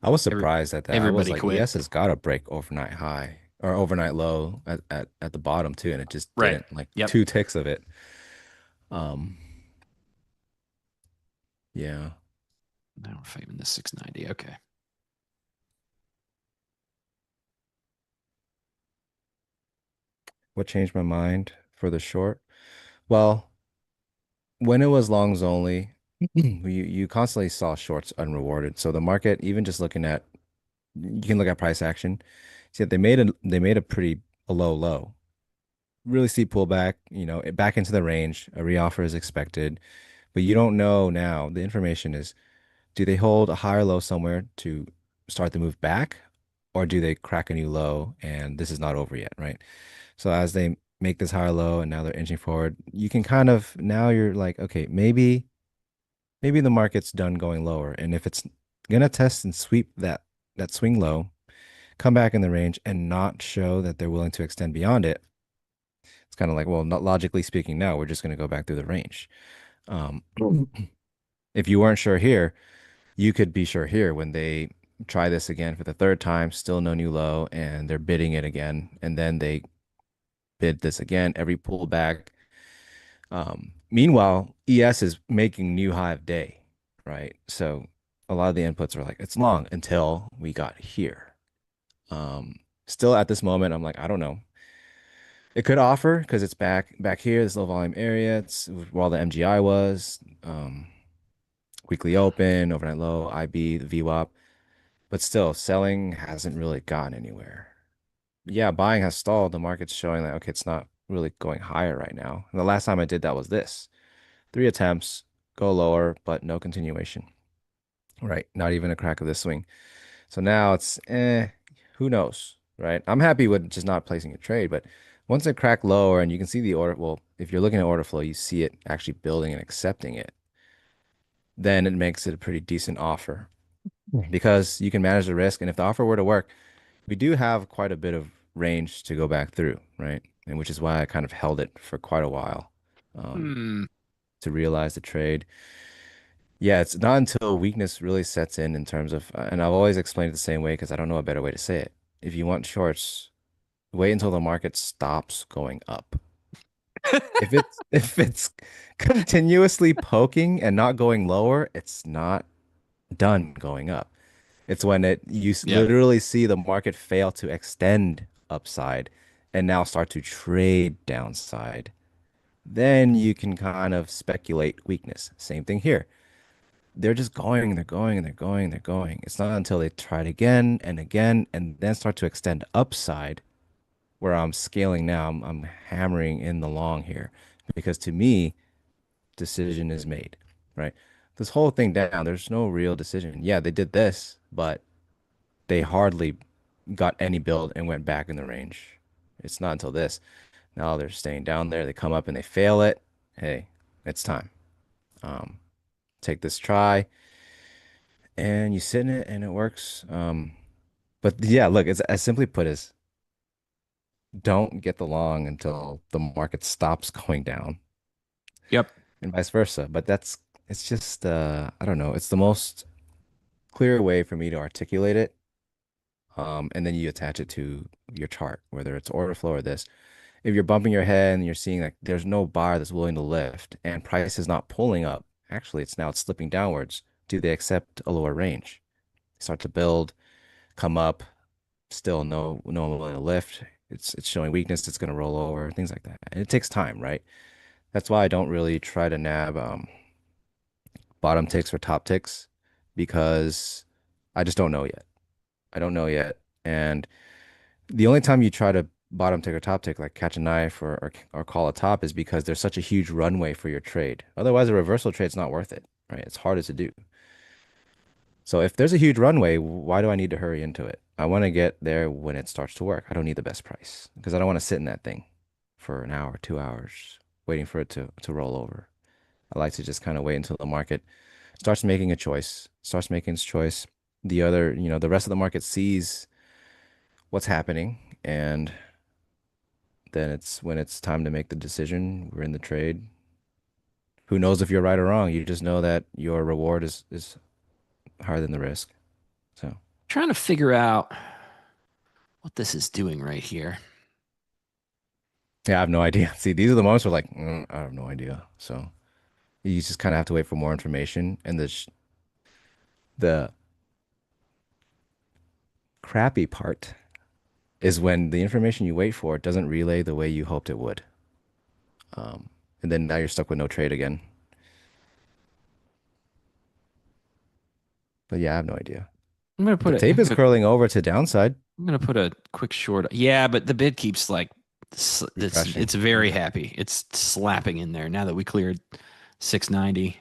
I was Every, surprised at that. I was everybody like, quit. ES has got to break overnight high or overnight low at the bottom too, and it just Right. didn't. Like Yep. two ticks of it. Um, yeah. Now we're fighting the 690. Okay. What changed my mind for the short? Well, when it was longs only, you constantly saw shorts unrewarded. So the market, even just looking at, you can look at price action. See that they made a pretty a low, really steep pullback. Back into the range. A reoffer is expected, but you don't know now. The information is, do they hold a higher low somewhere to start the move back, or do they crack a new low and this is not over yet, right? So as they make this higher low and now they're inching forward, you can kind of now you're like, okay, maybe the market's done going lower. And if it's gonna test and sweep that swing low, come back in the range and not show that they're willing to extend beyond it, it's kind of like, well, not logically speaking, no, we're just gonna go back through the range. Um, if you weren't sure here, you could be sure here when they try this again for the third time, still no new low, and they're bidding it again, and then they bid this again, every pullback. Meanwhile, ES is making new high of day, right? So a lot of the inputs are like, it's long until we got here. Still at this moment, I'm like, I don't know. It could offer because it's back here, this low volume area. It's where all the MGI was. Weekly open, overnight low, IB, the VWAP. But still, selling hasn't really gotten anywhere. Yeah, buying has stalled. The market's showing that, okay, it's not really going higher right now. And the last time I did that was this. 3 attempts, go lower, but no continuation. Right? Not even a crack of the swing. So now it's who knows, right? I'm happy with just not placing a trade, but once it cracked lower and you can see the order, well, if you're looking at order flow, you see it actually building and accepting it, then it makes it a pretty decent offer because you can manage the risk. And if the offer were to work, we do have quite a bit of range to go back through, right? And which is why I kind of held it for quite a while Hmm. to realize the trade. Yeah, it's not until weakness really sets in terms of, and I've always explained it the same way because I don't know a better way to say it. If you want shorts, wait until the market stops going up. If it's continuously poking and not going lower, it's not done going up. It's when Yep. literally see the market fail to extend upside and now start to trade downside. Then you can kind of speculate weakness. Same thing here. They're just going, they're going, and they're going, they're going. It's not until they try it again, and then start to extend upside where I'm scaling now. I'm hammering in the long here because to me, decision is made, right? This whole thing down, there's no real decision. Yeah, they did this, but they hardly got any build and went back in the range. It's not until this. Now they're staying down there. They come up and they fail it. Hey, it's time. Um, take this try and you sit in it and it works. But yeah, look, it's as simply put as don't get the long until the market stops going down Yep. and vice versa. But it's just I don't know. It's the most clear way for me to articulate it. And then you attach it to your chart, whether it's order flow or this. If you're bumping your head and you're seeing like there's no buyer that's willing to lift and price is not pulling up, actually it's slipping downwards. Do they accept a lower range? Start to build, come up, still no one willing to lift. It's showing weakness, it's gonna roll over, things like that. And it takes time, right? That's why I don't really try to nab bottom ticks or top ticks because I just don't know yet. I don't know yet. And the only time you try to bottom tick or top tick, like catch a knife or call a top, is because there's such a huge runway for your trade. Otherwise, a reversal trade's not worth it, right? It's harder to do. So if there's a huge runway, why do I need to hurry into it? I want to get there when it starts to work. I don't need the best price because I don't want to sit in that thing for an hour, 2 hours, waiting for it to roll over. I like to just kind of wait until the market starts making a choice, starts making its choice. The rest of the market sees what's happening, and then it's when it's time to make the decision. We're in the trade. Who knows if you're right or wrong? You just know that your reward is higher than the risk. So Trying to figure out what this is doing right here. yeah, I have no idea. See, these are the moments where like I have no idea. So you just kind of have to wait for more information. And the crappy part is when the information you wait for doesn't relay the way you hoped it would. And then now you're stuck with no trade again. But yeah, I have no idea. I'm gonna The put it. tape is curling over to downside, I'm gonna put a quick short. Yeah, but the bid keeps like refreshing. it's very happy. It's slapping in there now that we cleared 690.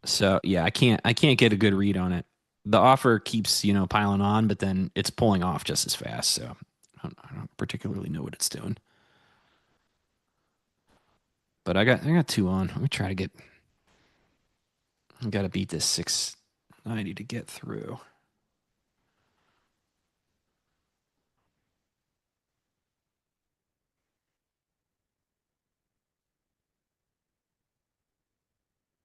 So yeah, I can't get a good read on it. The offer keeps piling on, but then it's pulling off just as fast. So I don't particularly know what it's doing. But I got two on. I'm gonna try to get. I got to beat this 690 to get through.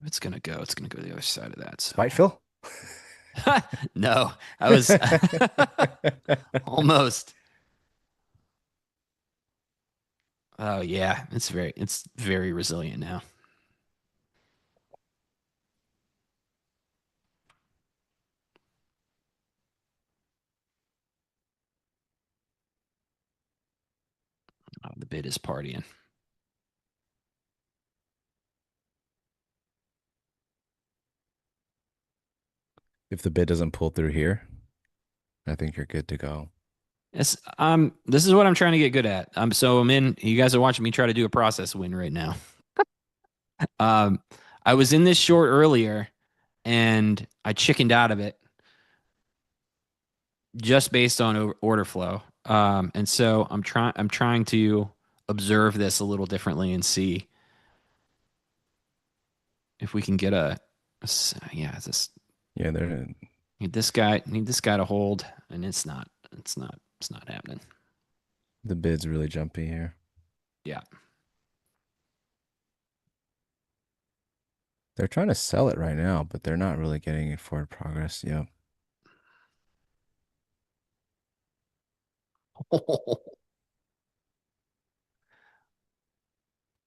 If it's gonna go. It's gonna go to the other side of that. So Right, Phil? no, I was almost. Oh yeah, it's very resilient now. Oh, the bid is partying. If the bid doesn't pull through here, I think you're good to go. This is what I'm trying to get good at. I'm in. You guys are watching me try to do a process win right now. Um, I was in this short earlier and I chickened out of it just based on order flow. And so I'm trying to observe this a little differently and see if we can get yeah, Yeah, they're need this guy to hold, and it's not happening. the bid's really jumpy here. Yeah. They're trying to sell it right now, but they're not really getting it forward progress. Yep.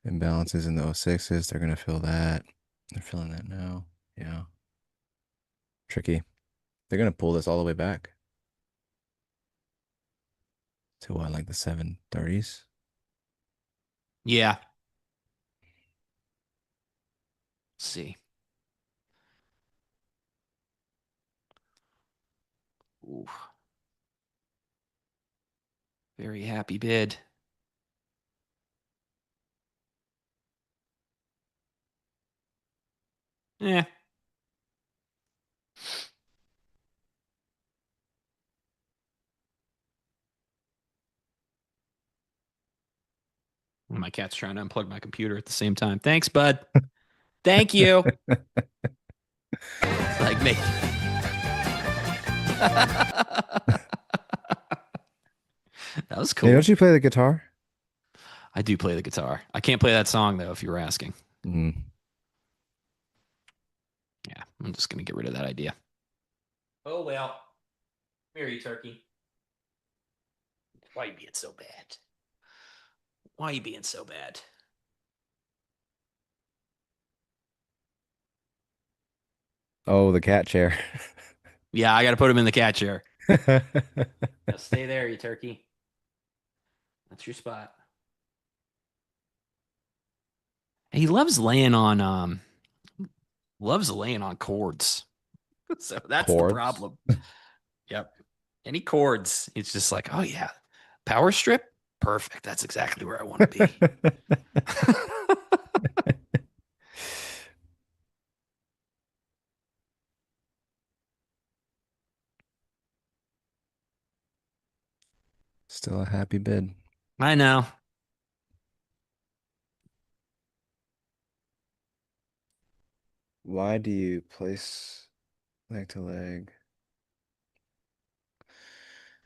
Imbalances in the 06s. They're gonna feel that. They're feeling that now. Yeah. Tricky. They're gonna pull this all the way back to what, like the 730s? Yeah. Let's see. Ooh, very happy bid. Yeah. My cat's trying to unplug my computer at the same time. Thanks, bud. Thank you. Like me. That was Hey, cool. don't you play the guitar? I do play the guitar. I can't play that song though, if you were asking. Mm. Yeah, I'm just gonna get rid of that idea. Oh well. Here you turkey. Why are you being so bad? Why are you being so bad? Oh, the cat chair. Yeah, I gotta put him in the cat chair. Now stay there, you turkey. That's your spot. He loves laying on cords. So that's the Chords. problem. Yep. Any chords, it's just like, oh yeah, power strip, perfect. That's exactly where I want to be. Still a happy bid. I know. Why do you place leg to leg?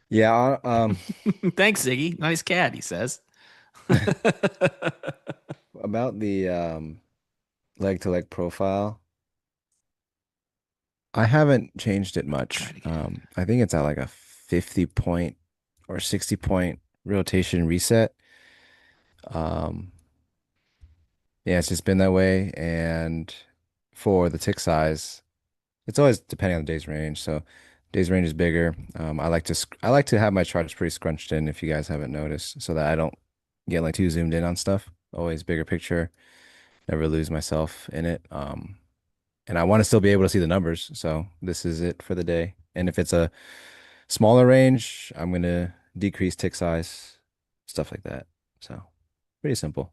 Yeah, Thanks, Ziggy. Nice cat, he says. about the leg to leg profile. I haven't changed it Try much. it again. I think it's at like a 50 point or 60 point rotation reset. Um, yeah, it's just been that way. And for the tick size, it's always depending on the day's range. So day's range is bigger. I like to have my charts pretty scrunched in if you guys haven't noticed, so that I don't get like too zoomed in on stuff. Always bigger picture, never lose myself in it. And I want to still be able to see the numbers. So this is it for the day. And if it's a smaller range, I'm gonna decrease tick size, stuff like that. So pretty simple.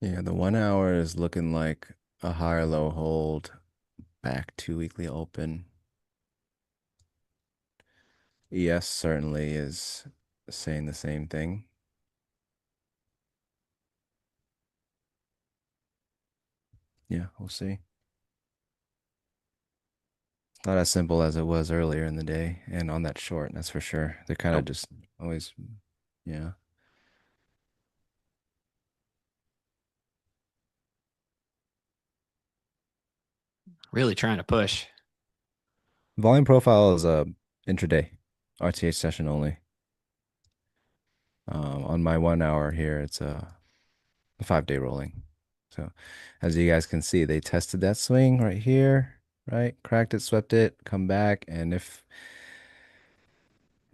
Yeah, the 1 hour is looking like a higher low hold back to weekly open. ES certainly is saying the same thing. Yeah, we'll see. Not as simple as it was earlier in the day and on that short, that's for sure. They're kind of Nope. just always, yeah. Really trying to push. Volume profile is a intraday RTH session only. On my 1 hour here, it's a 5 day rolling. So as you guys can see, they tested that swing right here, right? Cracked it, swept it, come back. And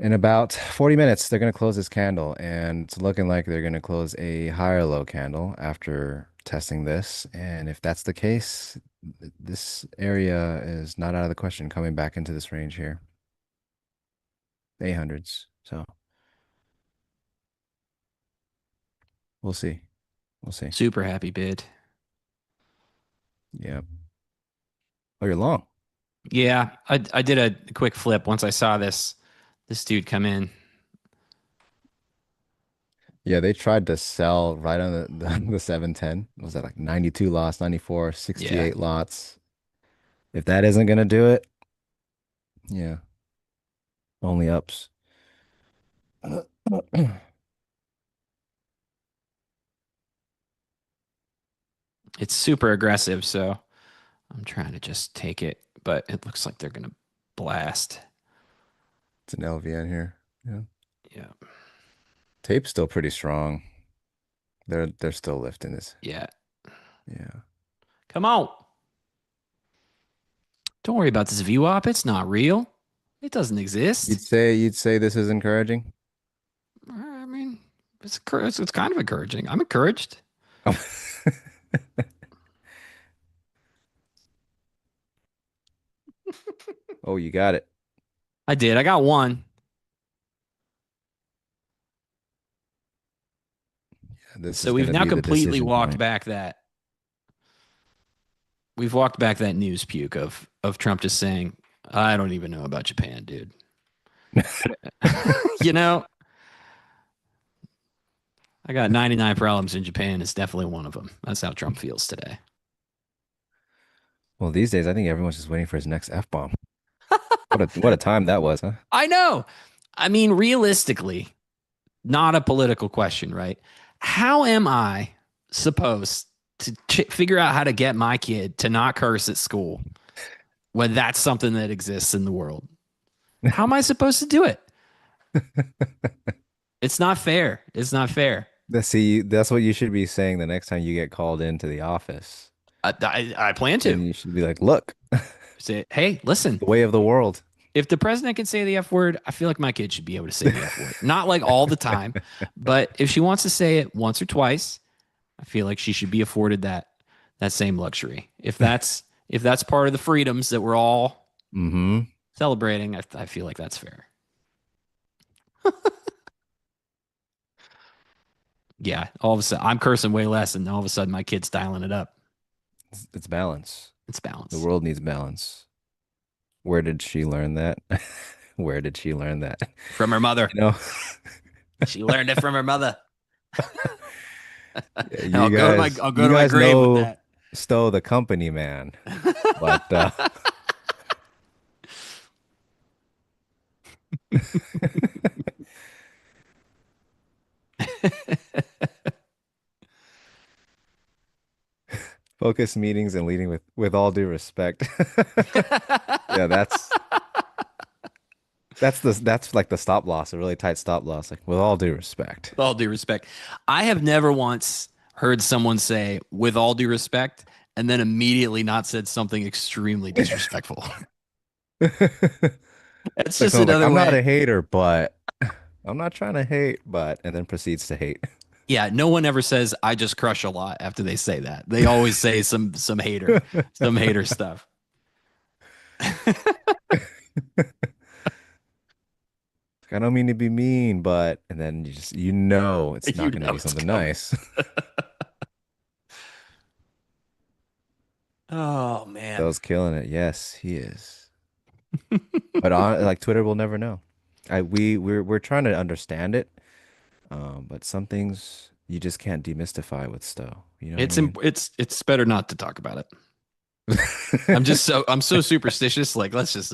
In about 40 minutes, they're going to close this candle, and it's looking like they're going to close a higher low candle after testing this. And if that's the case, this area is not out of the question coming back into this range here. 800s. So we'll see. We'll see. Super happy bid. Yeah. Oh, you're long. Yeah, I did a quick flip once I saw this dude come in. Yeah, they tried to sell right on the 710. Was that like 92 lots, 94, 68 Yeah. lots? If that isn't gonna do it, yeah, only ups. It's super aggressive, so I'm trying to just take it, but it looks like they're gonna blast. It's an LVN here. Yeah. Yeah. Tape's still pretty strong. They're still lifting this. Yeah. Yeah. Come on. Don't worry about this VWAP. It's not real. It doesn't exist. You'd say this is encouraging? I mean, it's kind of encouraging. I'm encouraged. Oh, you got it. I did. I got one. This So is we've gonna now be the completely decision walked point. back that. We've walked back that news puke of Trump just saying, "I don't even know about Japan, dude." You know, I got 99 problems in Japan. It's definitely one of them. That's how Trump feels today. Well, these days I think everyone's just waiting for his next F-bomb. What a time that was, huh? I know. I mean, realistically, not a political question, right? How am I supposed to figure out how to get my kid to not curse at school when that's something that exists in the world? How am I supposed to do it? It's not fair. It's not fair. That's what you should be saying the next time you get called into the office. I plan to And you should be like, look, say, hey, listen, the way of the world. if the president can say the F word, I feel like my kid should be able to say the F word. Not like all the time, but if she wants to say it once or twice, I feel like she should be afforded that same luxury. If that's part of the freedoms that we're all celebrating, I feel like that's fair. Yeah, all of a sudden I'm cursing way less, and all of a sudden my kid's dialing it up. It's balance. It's balance. The world needs balance. Where did she learn that? Where did she learn that? From her mother. You know, she learned it from her mother. yeah, I'll go to my grave with that. Stowe the company man, but focus meetings and leading with all due respect. Yeah, that's like the stop loss, a really tight stop loss. Like with all due respect. With all due respect. I have never once heard someone say, with all due respect, and then immediately not said something extremely disrespectful. It's just another I'm way. not a hater, but I'm not trying to hate, but and then proceeds to hate. Yeah, no one ever says I just crush a lot after they say that. They always say some hater stuff. I don't mean to be mean, but and then it's not going to be something nice. Oh man, Bill's killing it. Yes, he is. But like Twitter will never know. We're trying to understand it, but some things you just can't demystify with Stowe. You know, it's better not to talk about it. I'm so superstitious. Like let's just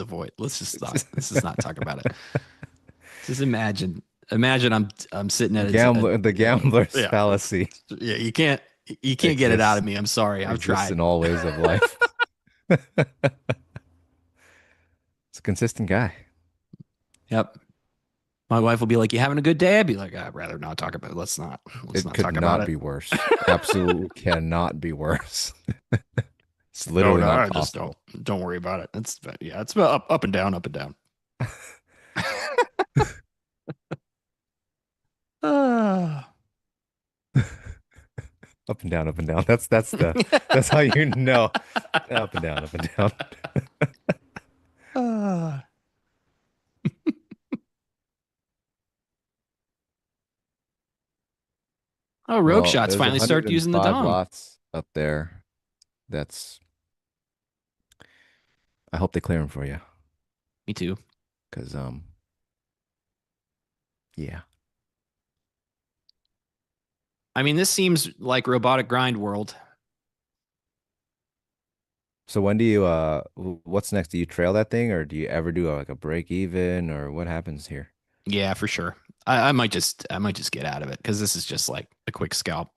not talk about it. Just imagine I'm sitting at the gambler's fallacy. Yeah, you can't get it out of me. I'm sorry. I've tried in all ways of life. It's a consistent guy. Yep. My wife will be like, "You having a good day?" I'd be like, "I'd rather not talk about it. Let's not It talk could about not it." be worse. Absolutely cannot be worse. It's literally not possible. Just don't worry about it. It's about up and down, up and down. Up and down, up and down. That's how you know. Up and down, up and down. Oh, rogue Well, shots there's finally start using the 105 dong. lots up there. That's I hope they clear them for you. Me too. Because yeah. I mean, this seems like robotic grind world. So when do you what's next? Do you trail that thing or do you ever do like a break even or what happens here? Yeah, for sure. I might just get out of it because this is just like a quick scalp.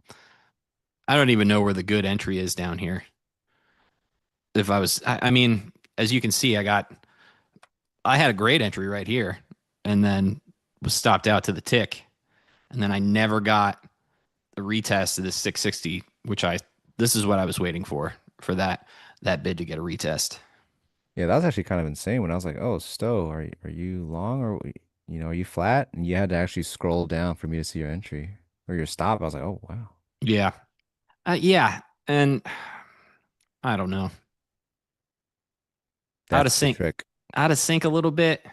I don't even know where the good entry is down here. If I was, I mean, as you can see, I had a great entry right here, and then was stopped out to the tick, and then I never got the retest of this 660, which this is what I was waiting for that bid to get a retest. Yeah, that was actually kind of insane when I was like, "Oh, Stowe, are you long or are you flat?" And you had to actually scroll down for me to see your entry or your stop. I was like, "Oh, wow." Yeah, yeah, and I don't know. Out of That's the sync, trick. out of sync a little bit.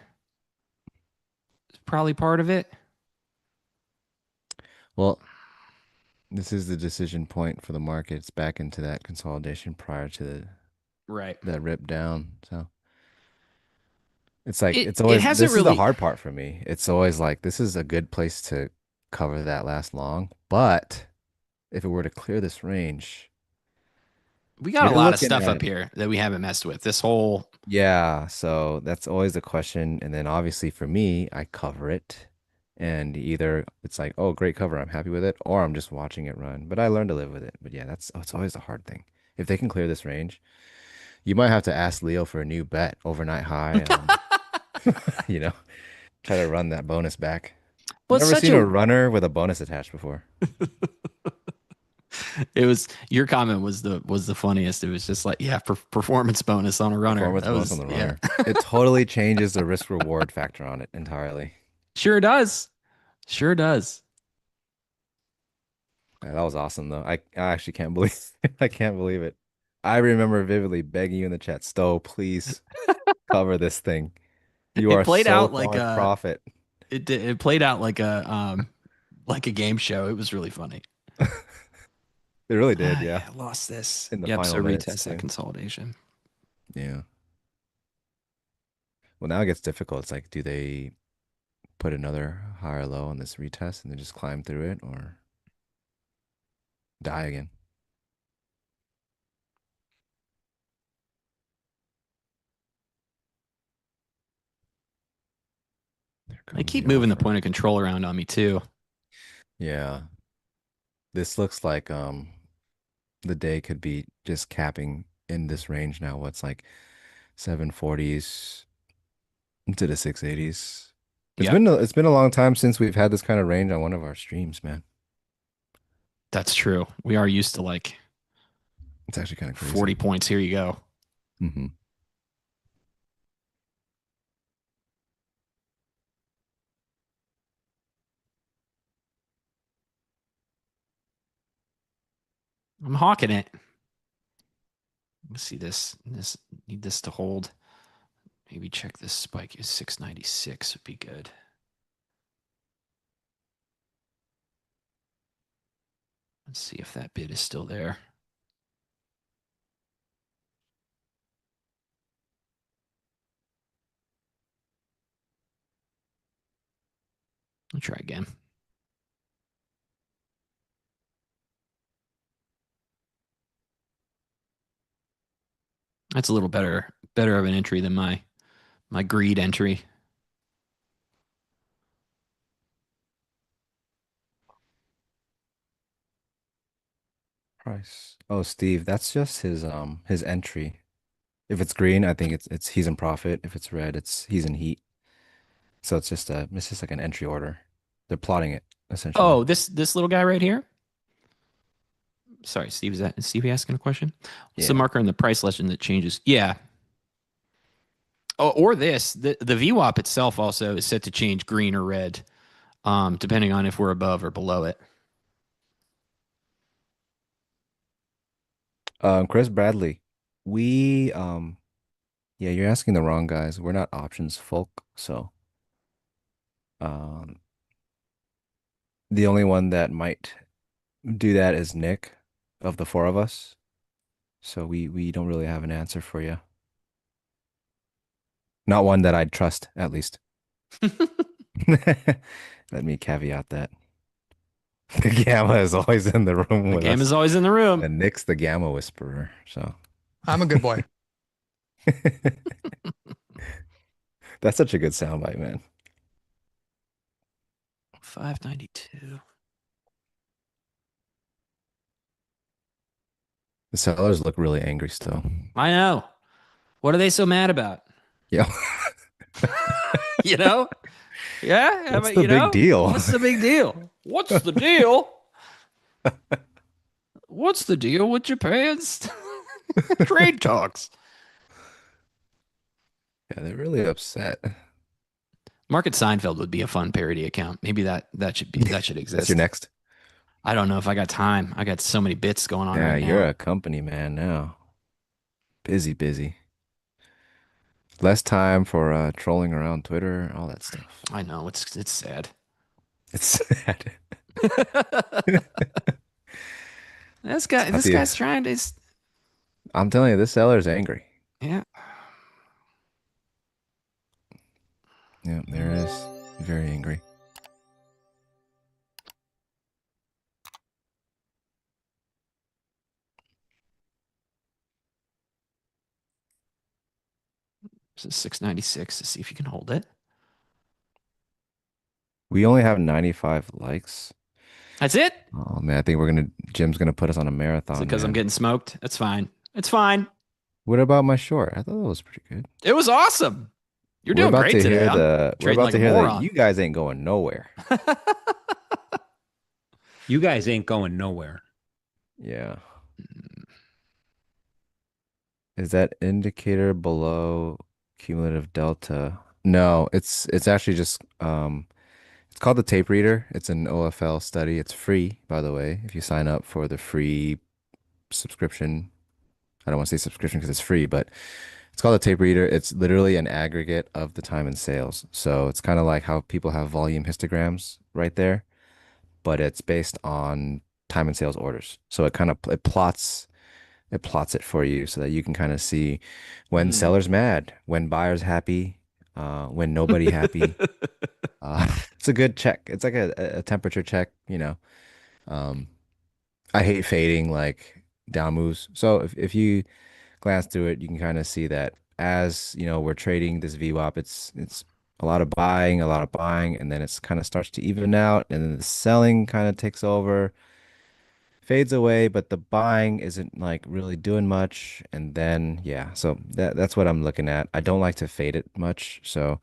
Is probably part of it. Well, this is the decision point for the market. It's back into that consolidation prior to Right. that rip down. So it's like It hasn't this is the really. hard part for me. It's always like this is a good place to cover that last long, but if it were to clear this range, We got a you're lot of looking stuff up at here that we haven't messed with. This whole yeah, so that's always the question. And then obviously for me, I cover it. And either it's like, oh, great cover, I'm happy with it, or I'm just watching it run. But I learned to live with it. But yeah, it's always the hard thing. If they can clear this range, you might have to ask Leo for a new bet, overnight high. You know, try to run that bonus back. well, it's Never such seen a a. runner with a bonus attached before. It was your comment was the funniest. It was just like yeah, performance bonus on a runner. Performance That bonus on was the yeah, runner. It totally changes the risk reward factor on it entirely. sure does, sure does. Yeah, that was awesome though. I actually can't believe I can't believe it. I remember vividly begging you in the chat, Stowe, please cover this thing. You It are played so out far like in a profit. it played out like a game show. It was really funny. It really did, Ah, yeah. yeah, lost this. In the Yep. final So minutes retest that too. consolidation. Yeah. Well, now it gets difficult. It's like, do they put another higher low on this retest and then just climb through it or die again? There They comes keep the moving the offer. point of control around on me too. Yeah. This looks like the day could be just capping in this range now. What's like 740s into the 680s. Yep, It's been a long time since we've had this kind of range on one of our streams, man. that's true. We are used to like It's actually kind of 40 crazy. points. Here you go. Hmm. I'm hawking it. Let's see this. This need this to hold. Maybe check this spike is 696 would be good. Let's see if that bid is still there. I'll try again. That's a little better of an entry than my greed entry. Price. Oh, Steve, that's just his entry. If it's green, I think it's he's in profit. If it's red, it's he's in heat. So it's just like an entry order. They're plotting it essentially. Oh, this little guy right here. Sorry, Steve. Is Steve asking a question? What's the Yeah. marker in the price legend that changes? Yeah. Oh, or this the VWAP itself also is set to change green or red. depending on if we're above or below it. Chris Bradley, we yeah, you're asking the wrong guys. We're not options folk, so um the only one that might do that is Nick of the four of us. So we don't really have an answer for you. Not one that I'd trust, at least. Let me caveat that. The Gamma is always in the room The with game us, is always in the room. and Nick's the Gamma whisperer. So I'm a good boy. that's such a good soundbite, man. 592. The sellers look really angry still. I know. What are they so mad about? Yeah. You know? Yeah, What's the big deal? What's the big deal? What's the deal? What's the deal with Japan's trade talks? Yeah, they're really upset. Market Seinfeld would be a fun parody account. Maybe that should That's exist. your next. I don't know if I got time. I got so many bits going on Yeah, right you're now. a company man now. Busy, busy. Less time for trolling around Twitter, all that stuff. I know it's sad. It's sad. This Not the- guy's trying to. I'm telling you, this seller's angry. Yeah. Yeah, there it is. Very angry. This is 696 to see if you can hold it. We only have 95 likes. That's it. Oh man, I think Jim's gonna put us on a marathon. Because I'm man. getting smoked. That's fine. It's fine. What about my short? I thought that was pretty good. It was awesome. You're We're doing about great to today. hear I'm we're trading about like to a hear that moron. you guys ain't going nowhere. You guys ain't going nowhere. Yeah. Is that indicator below cumulative delta? No, it's actually just it's called the tape reader. It's an OFL study. It's free, by the way, if you sign up for the free subscription. I don't want to say subscription because it's free, but it's called a tape reader. It's literally an aggregate of the time and sales. So it's kind of like how people have volume histograms right there, but it's based on time and sales orders. So it kind of it plots it for you so that you can kind of see when sellers mad, when buyers happy, when nobody happy. It's a good check. It's like a temperature check, you know. I hate fading like down moves. So if you glance through it, you can kind of see that as you know we're trading this VWAP, it's a lot of buying, and then it's kind of starts to even out, and then the selling kind of takes over, fades away, but the buying isn't like really doing much, and then yeah, so that's what I'm looking at. I don't like to fade it much, so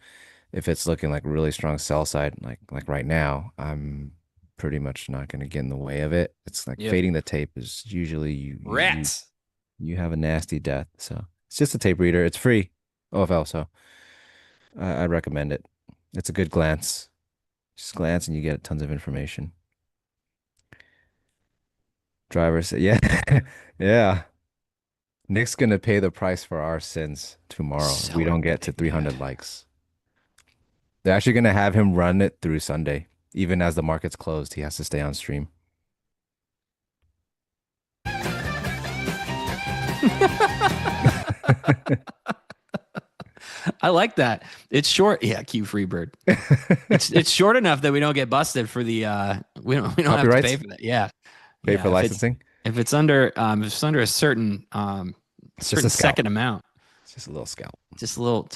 if it's looking like really strong sell side, like right now, I'm pretty much not going to get in the way of it. It's like Yep. fading the tape is usually Rats. you have a nasty death. So it's just a tape reader. It's free, OFL. So I recommend it. It's a good glance. Just glance and you get tons of information. Drivers, yeah, yeah. Nick's gonna pay the price for our sins tomorrow if we Seller don't get to pick 300 that. likes. They're actually gonna have him run it through Sunday. Even as the market's closed, he has to stay on stream. I like that. It's short. Yeah, Q Freebird. It's short enough that we don't get busted for the we don't have to Copyrights? pay for that. Yeah. Pay Yeah, for licensing. if it's under a certain It's just a scalp. second amount, It's just a little scalp. just a little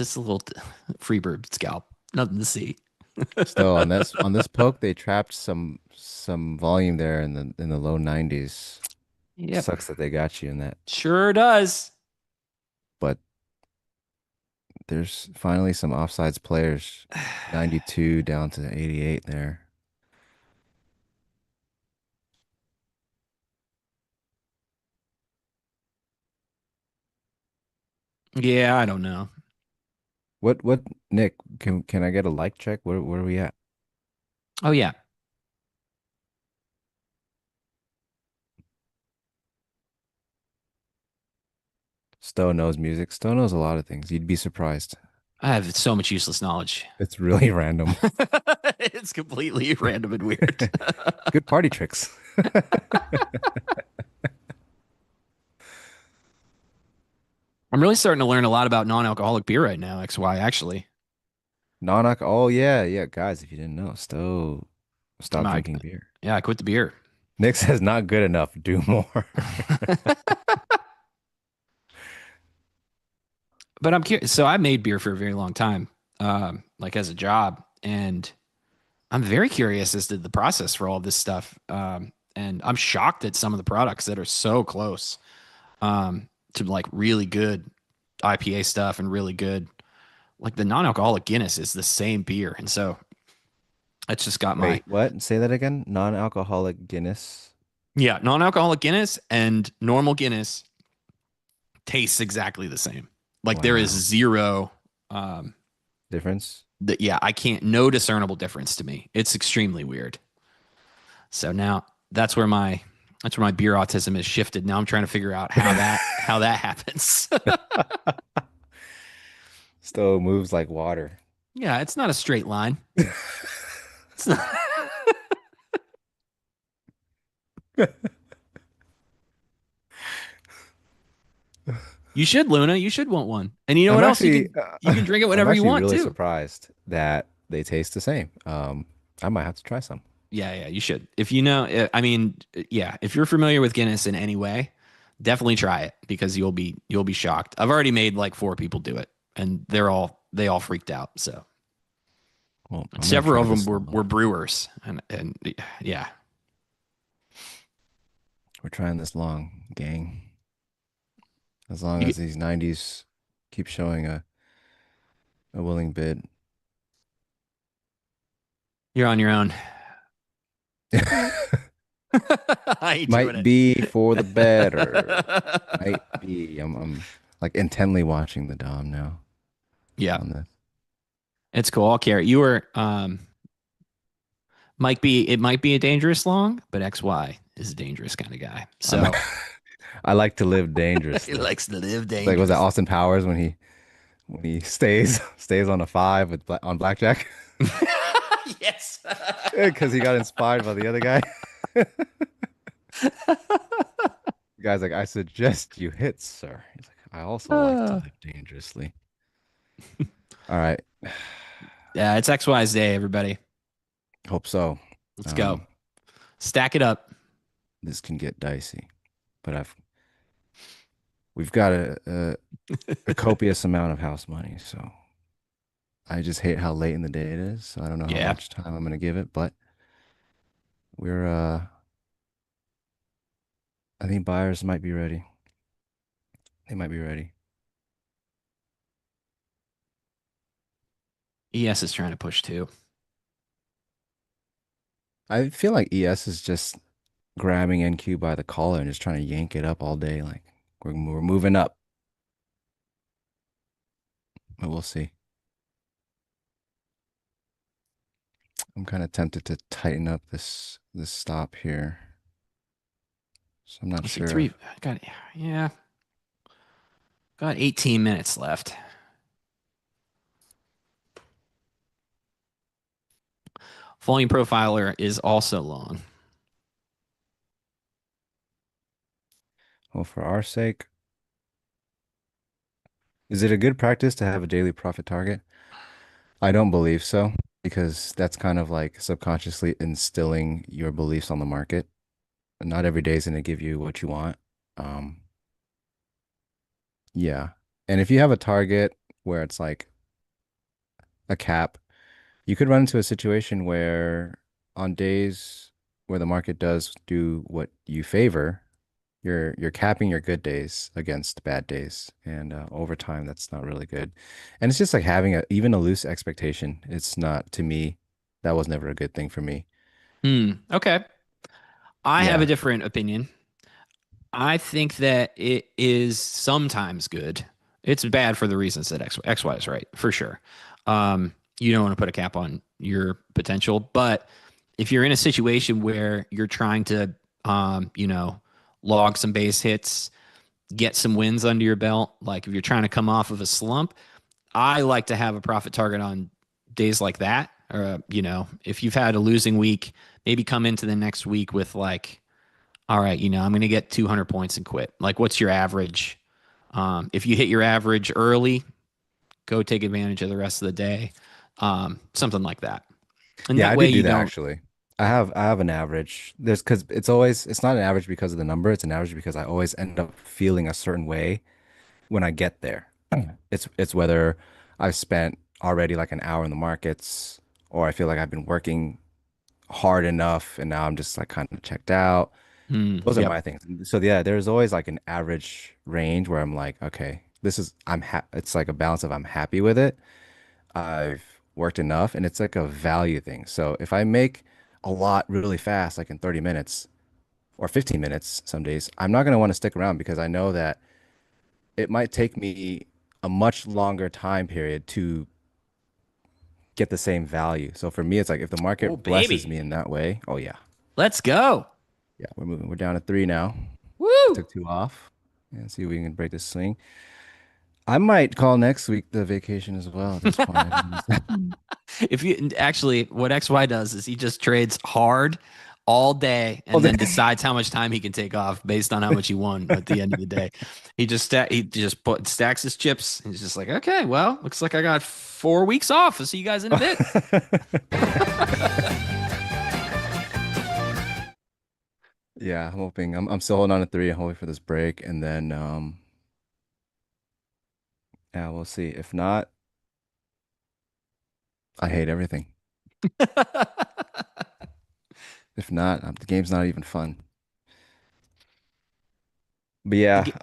Freebird scalp. Nothing to see. Still on this poke, they trapped some volume there in the low 90s. Yep. Sucks that they got you in that. Sure does. But there's finally some offsides players. 92 down to 88 there. Yeah, I don't know. What Nick, can I get a like check? Where are we at? Oh yeah. Stowe knows music. Stowe knows a lot of things. You'd be surprised. I have so much useless knowledge. It's really random. It's completely random and weird. Good party tricks. I'm really starting to learn a lot about non-alcoholic beer right now, XY, actually. Non-alc. Oh yeah, yeah, guys. If you didn't know, Stowe stopped My, drinking beer. yeah, I quit the beer. Nick says not good enough. Do more. But I'm curious. So I made beer for a very long time, like as a job, and I'm very curious as to the process for all this stuff. And I'm shocked at some of the products that are so close to like really good IPA stuff and really good. Like the non-alcoholic Guinness is the same beer, and so it's just got my Wait, what? Say that again. Non-alcoholic Guinness. yeah non-alcoholic Guinness and normal Guinness tastes exactly the same. Like there is Wow. zero. Um, Difference. yeah, I can't no discernible difference to me. It's extremely weird. So now that's where my beer autism has shifted. Now I'm trying to figure out how that happens. Stowe moves like water. Yeah, it's not a straight line. It's not. You should, Luna. You should want one. And you know I'm what else? actually, You can drink it I'm whenever you actually want really too. surprised that they taste the same. I might have to try some. Yeah, yeah, you should. If you know, I mean, yeah, if you're familiar with Guinness in any way, definitely try it because you'll be shocked. I've already made like 4 people do it, and they all freaked out. So Well, I'm gonna several try of them this were long. brewers, and yeah, We're trying this long, gang. As long you, as these 90s keep showing a willing bid. you're on your own. I ain't doing Might it. be for the better. Might be. I'm like intently watching the Dom now Yeah, on this. it's cool. I'll carry it. You were it might be a dangerous long, but XY is a dangerous kind of guy. I'm So I like to live he dangerously. likes to live It's like was that dangerous. Austin Powers when he stays on a five with on blackjack Yes. because he got inspired by the other guy. The guy's like, I suggest you hit, sir. He's like, I also like to Uh, live dangerously. All right, yeah, it's XY's day, everybody. hope so. Let's go. Stack it up. This can get dicey, but we've got a copious amount of house money, so I just hate how late in the day it is. So I don't know how Yeah. much time I'm gonna give it, but we're I think buyers might be ready. They might be ready. ES is trying to push too. I feel like ES is just grabbing NQ by the collar and just trying to yank it up all day. Like we're moving up, but we'll see. I'm kind of tempted to tighten up this stop here. So I'm not Let's see, sure. yeah. Got 18 minutes left. Volume profiler is also long. Well, for our sake, is it a good practice to have a daily profit target? I don't believe so, because that's kind of like subconsciously instilling your beliefs on the market. Not every day is going to give you what you want. Um, yeah. And if you have a target where it's like a cap, you could run into a situation where on days where the market does do what you favor, you're capping your good days against bad days, and over time that's not really good. And it's just like having even a loose expectation. It's not, to me, that was never a good thing for me. Okay. I have a Yeah. different opinion. I think that it is sometimes good. It's bad for the reasons that XY is right, for sure. You don't want to put a cap on your potential, but if you're in a situation where you're trying to, you know, log some base hits, get some wins under your belt, like if you're trying to come off of a slump, I like to have a profit target on days like that. Or, you know, if you've had a losing week, maybe come into the next week with like, all right, you know, I'm going to get 200 points and quit. Like, what's your average? If you hit your average early, go take advantage of the rest of the day. Something like that. And Yeah, that I way do you that don't. actually. I have an average. There's because it's not an average because of the number. It's an average because I always end up feeling a certain way when I get there. It's whether I've spent already like an hour in the markets, or I feel like I've been working hard enough and now I'm just like kind of checked out. Those are Yep. my things. So yeah, there's always like an average range where I'm like, okay, this is it's like a balance of I'm happy with it. I've worked enough and it's like a value thing. So if I make a lot really fast, like in 30 minutes or 15 minutes some days, I'm not going to want to stick around because I know that it might take me a much longer time period to get the same value. So for me, it's like if the Oh, market blesses baby. me in that way, oh yeah. Let's go. Yeah, we're moving. We're down to three now. I Woo. took two off and see if we can break this swing. I might call next week the vacation as well at this point. I mean, If you actually, what XY does is he just trades hard all day all and day. then decides how much time he can take off based on how much he won at the end of the day. He just stacks his chips. And he's just like, okay, well, looks like I got 4 weeks off. I'll see you guys in a bit. Yeah, I'm hoping. I'm still holding on to three. I'm hoping for this break, and then yeah, we'll see. If not, I hate everything. If not, the game's not even fun. But The yeah, g-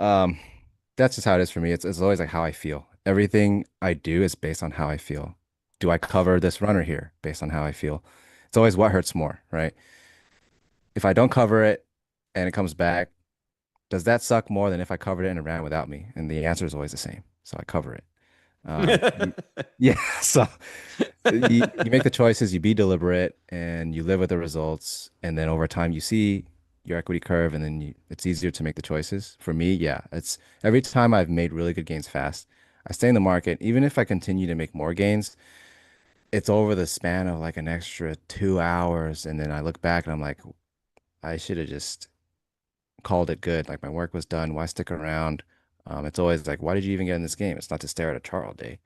that's just how it is for me. It's always like how I feel. Everything I do is based on how I feel. Do I cover this runner here based on how I feel? It's always what hurts more, right? If I don't cover it and it comes back, does that suck more than if I covered it and it ran without me? And the answer is always the same. So I cover it. You, yeah. So you make the choices, you be deliberate, and you live with the results. And then over time, you see your equity curve, and then it's easier to make the choices. For me, yeah, it's every time I've made really good gains fast, I stay in the market. Even if I continue to make more gains, it's over the span of like an extra 2 hours. And then I look back and I'm like, I should have just called it good. Like my work was done. Why stick around? It's always like, why did you even get in this game? It's not to stare at a chart all day.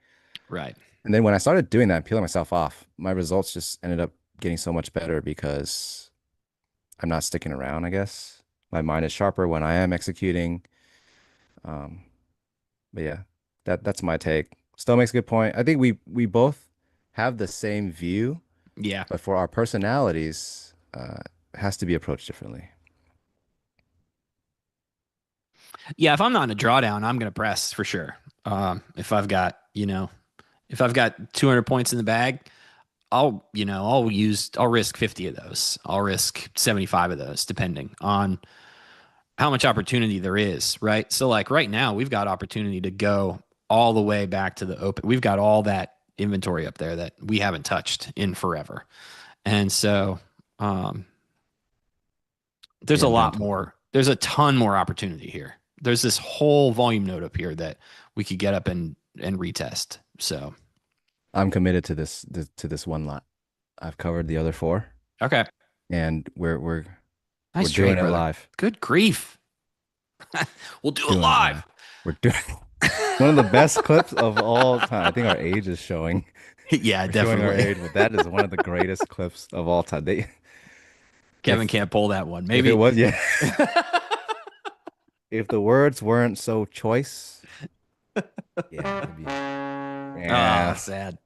right. And then when I started doing that and peeling myself off, my results just ended up getting so much better because I'm not sticking around, I guess. My mind is sharper when I am executing. Um, but yeah, that's my take. Still makes a good point. I think we both have the same view, Yeah. but for our personalities, it has to be approached differently. Yeah. If I'm not in a drawdown, I'm going to press for sure. If I've got, if I've got 200 points in the bag, I'll risk 50 of those. I'll risk 75 of those, depending on how much opportunity there is, right? So, like right now, we've got opportunity to go all the way back to the open. We've got all that inventory up there that we haven't touched in forever. And so, um, there's Yeah, a I'm down lot to more. There's a ton more opportunity here. There's this whole volume node up here that we could get up and retest. So, I'm committed to to this one lot. I've covered the other four, okay. and we're Nice doing trade, it brother. live. Good grief. We'll do it Doing it live. live. We're doing one of the best clips of all time. I think our age is showing. Yeah, We're showing our definitely. age, but that is one of the greatest clips of all time. Kevin If can't pull that one. if it Maybe. was, yeah, if the words weren't so choice, yeah, Ah, yeah, sad.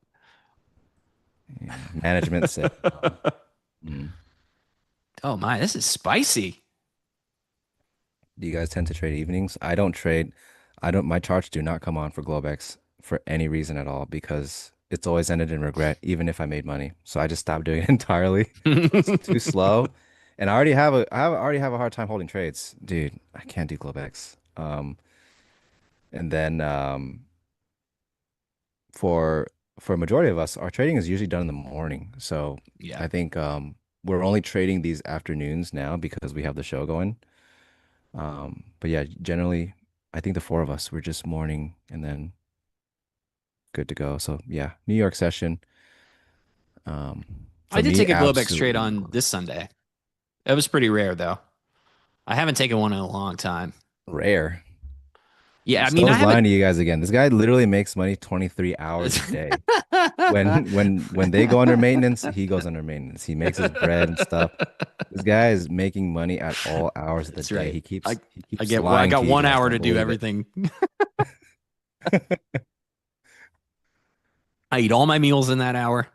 yeah. Management said, no. Mm. Oh my, this is spicy. Do you guys tend to trade evenings? I don't trade. I don't. My charts do not come on for Globex for any reason at all because it's always ended in regret, even if I made money. So I just stopped doing it entirely. It's too slow, and already have a hard time holding trades, dude. I can't do Globex. And then for for a majority of us, our trading is usually done in the morning. So Yeah. I think we're only trading these afternoons now because we have the show going. But yeah, generally, I think the four of us, we're just morning and then good to go. So yeah, New York session. I For did me, take a Globex trade absolutely on this Sunday. It was pretty rare though. I haven't taken one in a long time. rare. Yeah, I mean, I Stone's haven't. lying to you guys again. This guy literally makes money 23 hours a day. When they go under maintenance, he goes under maintenance. He makes his bread and stuff. This guy is making money at all hours of the That's day. right. He I keeps he I keeps get well, I lying got to you one guys. hour Don't to do believe it. everything. I eat all my meals in that hour.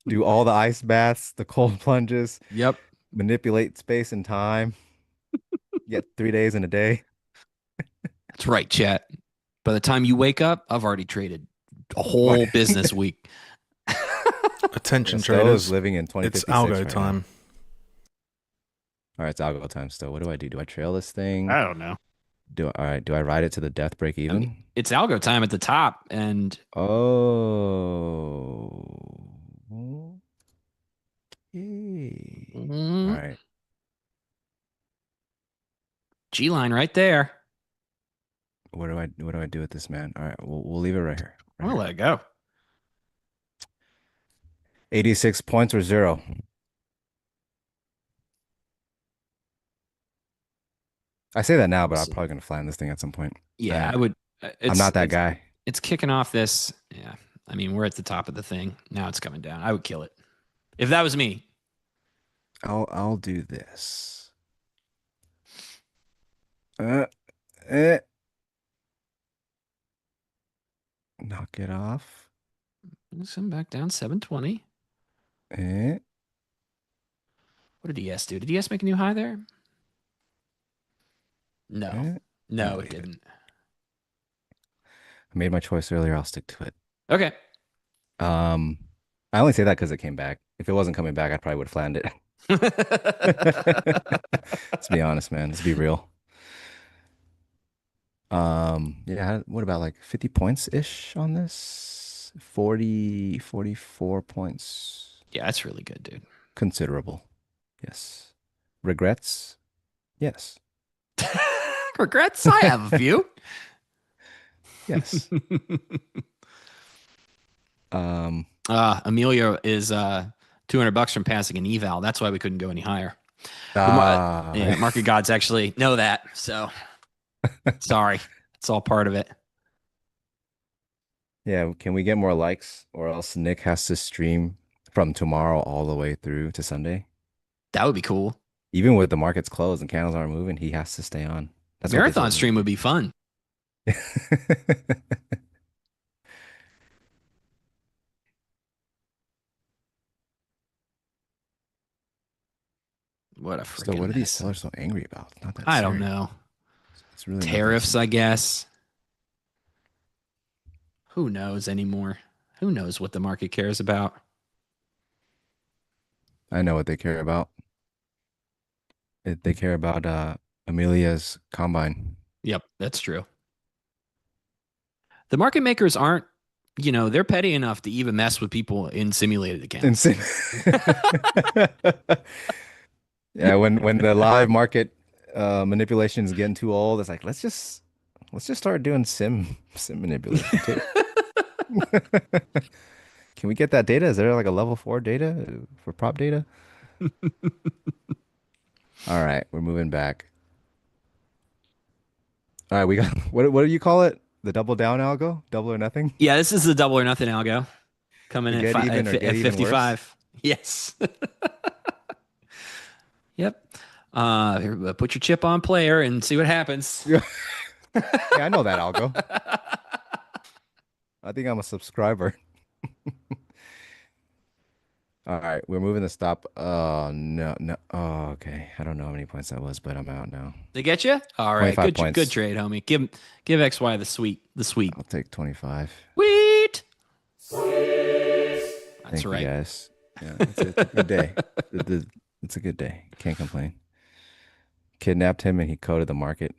Do all the ice baths, the cold plunges, Yep. manipulate space and time. Get 3 days in a day. That's right, chat. By the time you wake up, I've already traded a My whole business week. Attention Stowe is traders, living in it's 2056 algo right now. time. All right, it's algo time still. What do? Do I trail this thing? I don't know. All right, do I ride it to the death break I even? mean, it's algo time at the top, and Oh. Okay. All right. G line right there. What do I do with this, man? All right, we'll leave it right here. I'm gonna let it go. 86 points or 0. I say that now, but I'm probably gonna flatten this thing at some point. Yeah, I would. I'm not that guy. It's kicking off this. Yeah, I mean, we're at the top of the thing. Now it's coming down. I would kill it if that was me. I'll do this. Eh. Knock it off. Send back down 720. Eh. What did ES do? Did ES make a new high there? No. No, it didn't. I made my choice earlier. I'll stick to it. Okay. I only say that because it came back. If it wasn't coming back, I probably would have flattened it. Let's be honest, man. Let's be real. Yeah, what about like 50 points ish on this? 40, 44 points. Yeah, that's really good, dude. Considerable. Yes. Regrets? Yes. Regrets? I have a few. Yes. Amelia is $200 from passing an eval. That's why we couldn't go any higher. Yeah, market gods actually know that. So sorry. It's all part of it. Yeah, can we get more likes or else Nick has to stream from tomorrow all the way through to Sunday? That would be cool. Even with the markets closed and candles aren't moving, he has to stay on. That's Marathon stream would be fun. What a freaking what are these mess. sellers so angry about? It's not that I serious. don't know. It's really Tariffs, I guess. Who knows anymore? Who knows what the market cares about? I know what they care about. They care about Amelia's combine. Yep, that's true. The market makers aren't, they're petty enough to even mess with people in simulated accounts. Yeah, when the live market manipulation is getting too old, it's like let's just start doing sim manipulation too. Can we get that data? Is there like a level 4 data for prop data? All right, we're moving back. All right, we got what do you call it? The double down algo? Double or nothing? Yeah, this is the double or nothing algo. Coming in at 55. Yes. Yep. Here, put your chip on player and see what happens. Yeah, I know that algo. I think I'm a subscriber. All right, we're moving the stop. Oh, no. Oh, okay. I don't know how many points that was, but I'm out now. They get you? All right. 25 points. Good trade, homie. Give XY the sweep. I'll take 25. Sweet. That's Thank right. you guys. Yeah, it's a good day. It's a good day. Can't complain. Kidnapped him and he coded the market.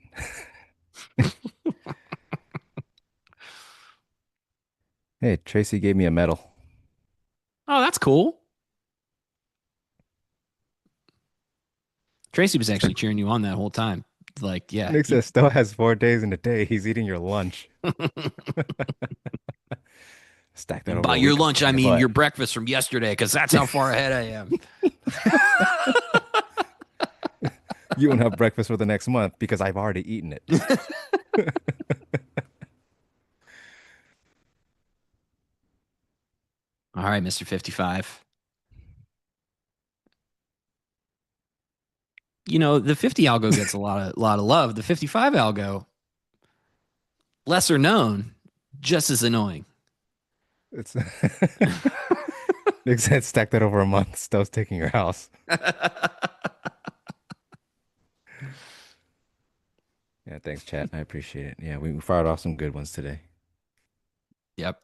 Hey, Tracy gave me a medal. Oh, that's cool. Tracy was actually cheering you on that whole time. Like, yeah. Nick says Stowe has 4 days in a day. He's eating your lunch. Stack that And over by a your week. lunch, I Yeah, mean but your breakfast from yesterday, because that's how far ahead I am. you won't have breakfast for the next month because I've already eaten it. All right, Mr. 55. You know, the 50 algo gets a lot of love. The 55 algo, lesser known, just as annoying. It's Nick said stack that over a month. Stowe's taking your house. Yeah, thanks, chat. I appreciate it. Yeah, we fired off some good ones today. Yep.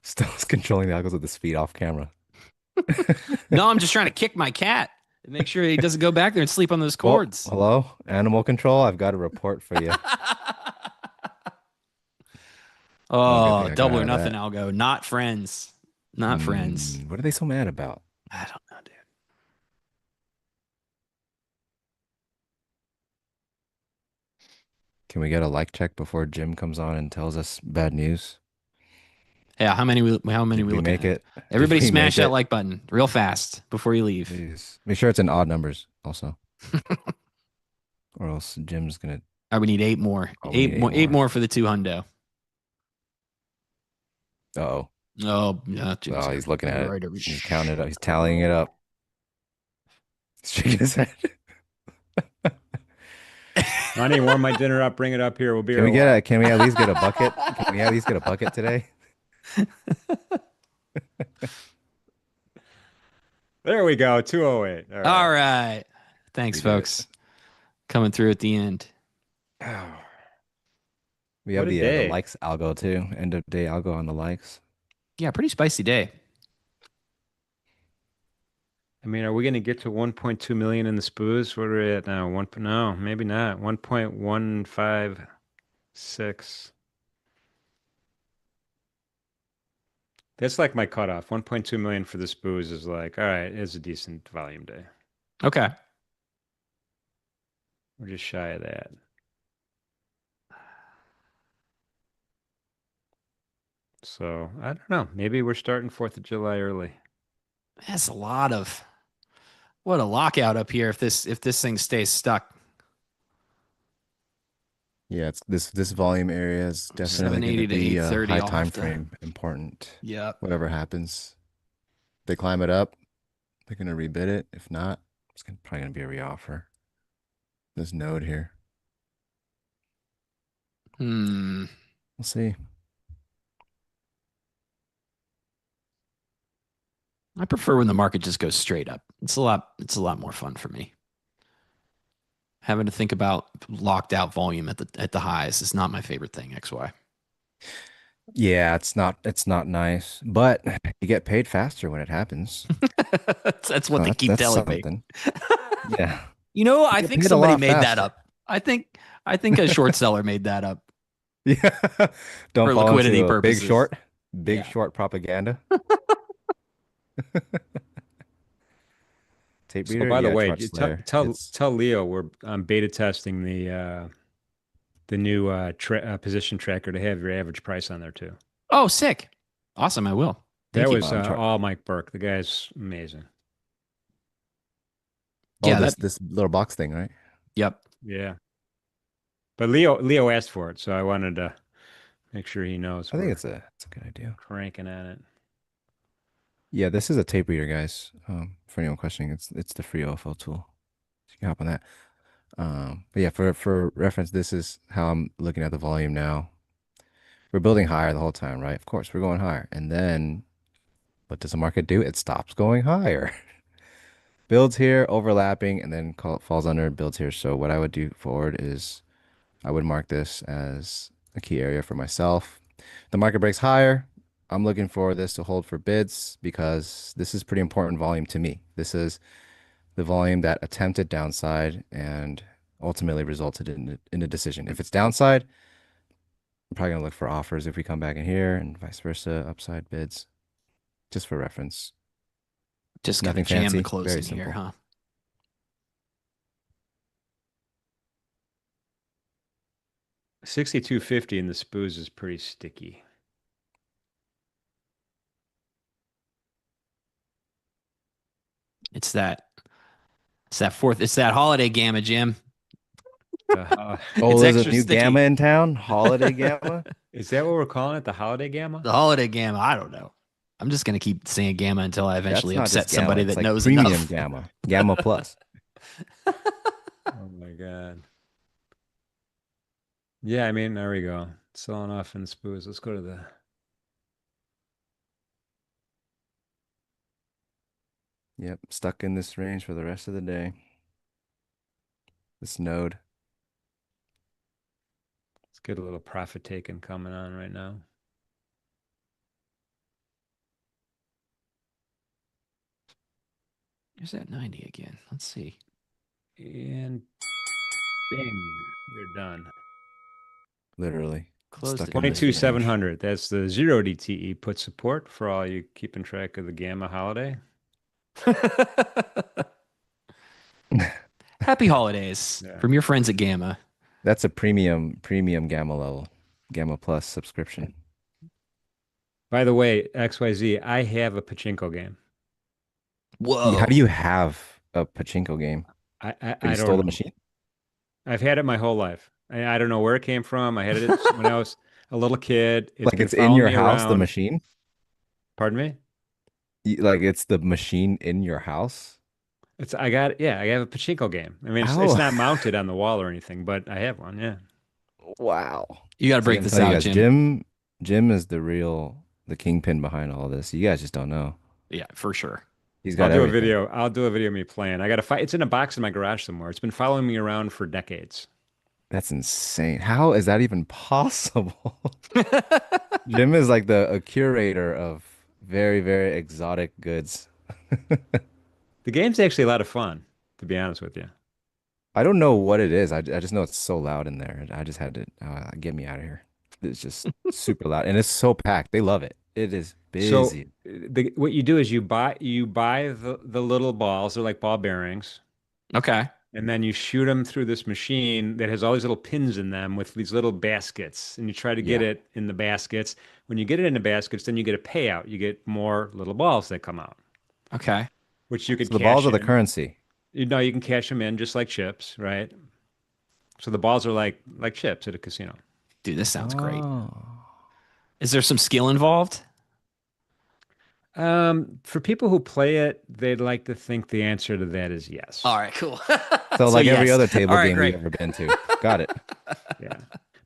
Stowe's controlling the algos with his feet off camera. No, I'm just trying to kick my cat and make sure he doesn't go back there and sleep on those cords. Hello, animal control. I've got a report for you. Oh, good Oh, thing I got double out or of nothing that. algo. Not friends. Not friends. What are they so mad about? I don't know, dude. Can we get a like check before Jim comes on and tells us bad news? Yeah, how many we Did we looking make at? it? Everybody Did we smash make that it? like button real fast before you leave. Please. Make sure it's in odd numbers also. Or else Jim's gonna All right, we need 8 more. we need eight Eight more. more for the 2 hundo. Uh-oh. Oh, yeah, Jim's Oh, he's looking at it. right over. He's counting it up. He's tallying it up. He's shaking his head. Honey, warm my dinner up. Bring it up here. We'll be Can we here a while. can we at least get a bucket? Can we at least get a bucket today? There we go. 208. All right. Thanks, We did folks. Coming through at the end. We have What a the day. likes algo too. End of day algo on the likes. Yeah, pretty spicy day. I mean, are we going to get to 1.2 million in the spoos? What are we at now? No, maybe not. 1.156. That's like my cutoff. 1.2 million for the spoos is like, all right, it's a decent volume day. Okay. We're just shy of that. So I don't know. Maybe we're starting 4th of July early. That's a lot of what a lockout up here if this thing stays stuck. Yeah, it's this volume area is definitely going 780 to to be a 830. high I'll time have to. frame important. Yep. Whatever happens, they climb it up, they're going to rebid it. If not, it's probably going to be a reoffer. This node here. We'll see. I prefer when the market just goes straight up. It's a lot more fun for me. Having to think about locked out volume at the highs is not my favorite thing, XY. Yeah, it's not nice, but you get paid faster when it happens. That's what they keep telling me. Yeah. You know, I think somebody made that up. I think a short seller made that up. Yeah. Don't for fall liquidity into purposes. Big short propaganda. Tape reader. So by the Yeah, way, Chart Slayer. tell Leo we're beta testing the new position tracker to have your average price on there too. Oh, sick. Awesome. I will. That was all Mike Burke. The guy's amazing. Oh, yeah, this little box thing, right? Yep. Yeah. But Leo asked for it, so I wanted to make sure he knows. I think it's a good idea. Cranking on it. Yeah, this is a tape reader, guys. For anyone questioning, it's the free OFL tool. So you can hop on that. But yeah, for reference, this is how I'm looking at the volume now. We're building higher the whole time, right? Of course, we're going higher. And then what does the market do? It stops going higher. Builds here, overlapping, and then falls under, builds here. So what I would do forward is I would mark this as a key area for myself. The market breaks higher. I'm looking for this to hold for bids because this is pretty important volume to me. This is the volume that attempted downside and ultimately resulted in a decision. If it's downside, I'm probably going to look for offers if we come back in here and vice versa, upside bids, just for reference. Just got to Nothing jam the fancy. close Very in here, simple. huh? 62.50 in the spoos is pretty sticky. It's that holiday gamma, Jim. Oh, It's there's a extra new sticky. gamma in town. Holiday gamma. is that what we're calling it? The holiday gamma? The holiday gamma. I don't know. I'm just gonna keep saying gamma until I That's eventually not upset just gamma. somebody It's that like knows premium enough. gamma. Gamma plus. Oh my God. Yeah, I mean, there we go. Selling off in the spoos. Let's go to the. Yep. Stuck in this range for the rest of the day. This node. Let's get a little profit taking coming on right now. There's that 90 again. Let's see. And bing, we're done. Literally. Closed Stuck it in this 22,700. That's the 0 DTE put support for all you keeping track of the gamma holiday. Happy holidays Yeah. from your friends at Gamma. That's a premium gamma level. Gamma plus subscription. By the way, XYZ, I have a pachinko game. Whoa. How do you have a pachinko game? I You don't stole the know. machine? I've had it my whole life. I don't know where it came from. I had it when I was a little kid. It's Like been it's in following your me house, the around. machine? Pardon me? Like it's the machine in your house? I have a pachinko game. I mean, it's Oh, not mounted on the wall or anything, but I have one. Yeah. wow. You got to So I break gotta this tell you out, guys, Jim. Jim is the kingpin behind all this. You guys just don't know. Yeah, for sure. He's got everything. I'll do a video of me playing. I got to fight. It's in a box in my garage somewhere. It's been following me around for decades. That's insane. How is that even possible? Jim is like a curator of very, very exotic goods. The game's actually a lot of fun, to be honest with you. I don't know what it is. I just know it's so loud in there. I just had to get me out of here. It's just super loud and it's so packed. They love it. It is So busy. what you do is you buy the little balls. They're like ball bearings. Okay. And then you shoot them through this machine that has all these little pins in them with these little baskets. And you try to get Yeah. it in the baskets. When you get it in the baskets, then you get a payout. You get more little balls that come out, Okay. which you could So the balls cash are the in. currency. You can cash them in just like chips, right? So the balls are like chips at a casino. Dude, this sounds great. Oh. Is there some skill involved? For people who play it, they'd like to think the answer to that is yes. All right, cool. So like every yes. other table All right, game great. we've ever been to. Got it. Yeah.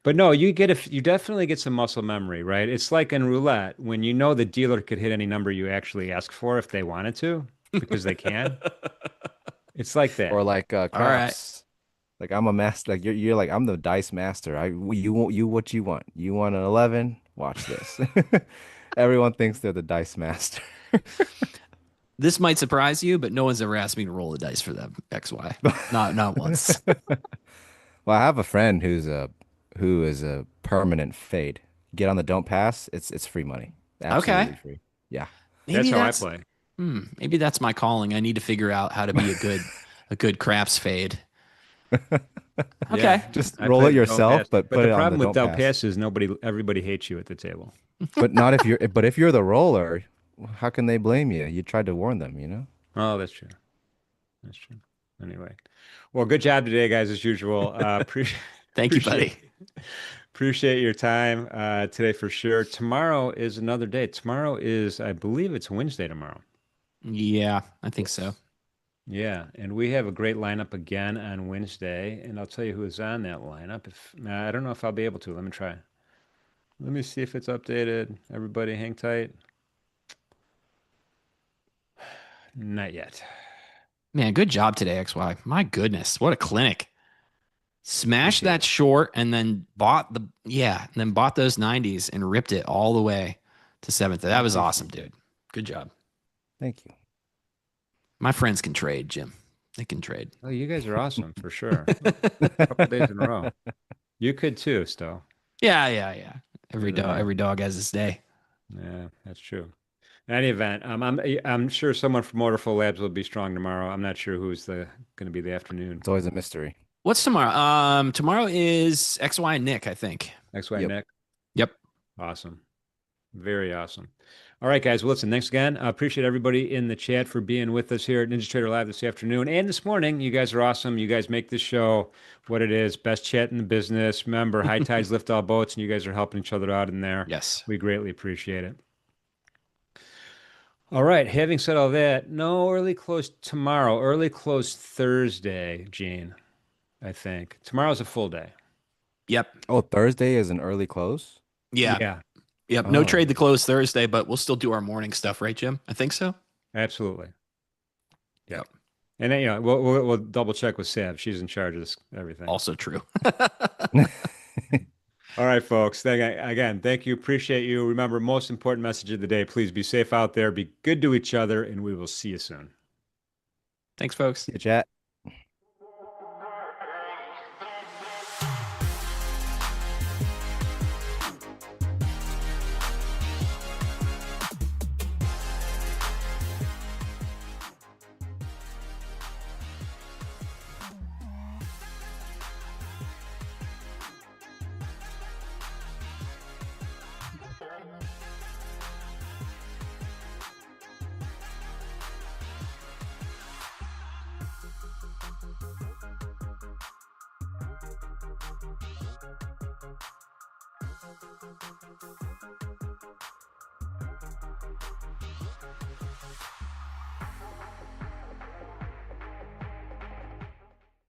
But no, you definitely get some muscle memory, right? It's like in roulette when you know the dealer could hit any number you actually ask for if they wanted to, because they can. It's like that. Or like All right. craps. Like I'm a master. Like you're like I'm the dice master. You what you want? You want an 11? Watch this. Everyone thinks they're the dice master. This might surprise you, but no one's ever asked me to roll the dice for them. XY. Not once. Well, I have a friend who is a permanent fade. Get on the don't pass. It's free money. Absolutely Okay. free. Yeah. That's how I play. Maybe that's my calling. I need to figure out how to be a good craps fade. Okay. Yeah, Just I roll play it the don't yourself, pass. but But put the it on problem the with don't don't pass. pass is everybody hates you at the table. But not if you're the roller, how can they blame you? You tried to warn them, you know? Oh, that's true. That's true. Anyway, well, good job today, guys, as usual. Thank you, buddy. Appreciate your time today for sure. Tomorrow is another day. Tomorrow is, I believe it's Wednesday tomorrow. Yeah, I think so. Yeah, and we have a great lineup again on Wednesday, and I'll tell you who is on that lineup. I don't know if I'll be able to. Let me try. Let me see if it's updated. Everybody hang tight. Not yet. Man, good job today, XY. My goodness, what a clinic. Smashed Appreciate that short and then bought those 90s and ripped it all the way to seventh. That was awesome, dude. Good job. Thank you. My friends can trade, Jim. They can trade. Oh, you guys are awesome for sure. A couple days in a row. You could too, Stowe. Yeah. Every Yeah. dog has its day. Yeah, that's true. In any event, I'm sure someone from OrderFlow Labs will be strong tomorrow. I'm not sure who's going to be the afternoon. It's always a mystery. What's tomorrow? Tomorrow is XY and Nick, I think. XY Yep. Nick. Yep. Awesome. Very awesome. All right, guys. Well, listen, thanks again. I appreciate everybody in the chat for being with us here at NinjaTrader Live this afternoon and this morning. You guys are awesome. You guys make this show what it is. Best chat in the business. Remember, high tides lift all boats, and you guys are helping each other out in there. Yes. We greatly appreciate it. All right. Having said all that, no early close tomorrow. Early close Thursday, Gene, I think. Tomorrow's a full day. Yep. Oh, Thursday is an early close? Yeah. Yeah, Yep. No Oh. trade the close Thursday, but we'll still do our morning stuff, right, Jim? I think so. absolutely. Yep. And then, we'll double check with Sav. She's in charge of this everything. Also true. All right, folks. Again, thank you. Appreciate you. Remember, most important message of the day, please be safe out there. Be good to each other, and we will see you soon. Thanks, folks. Yeah, chat.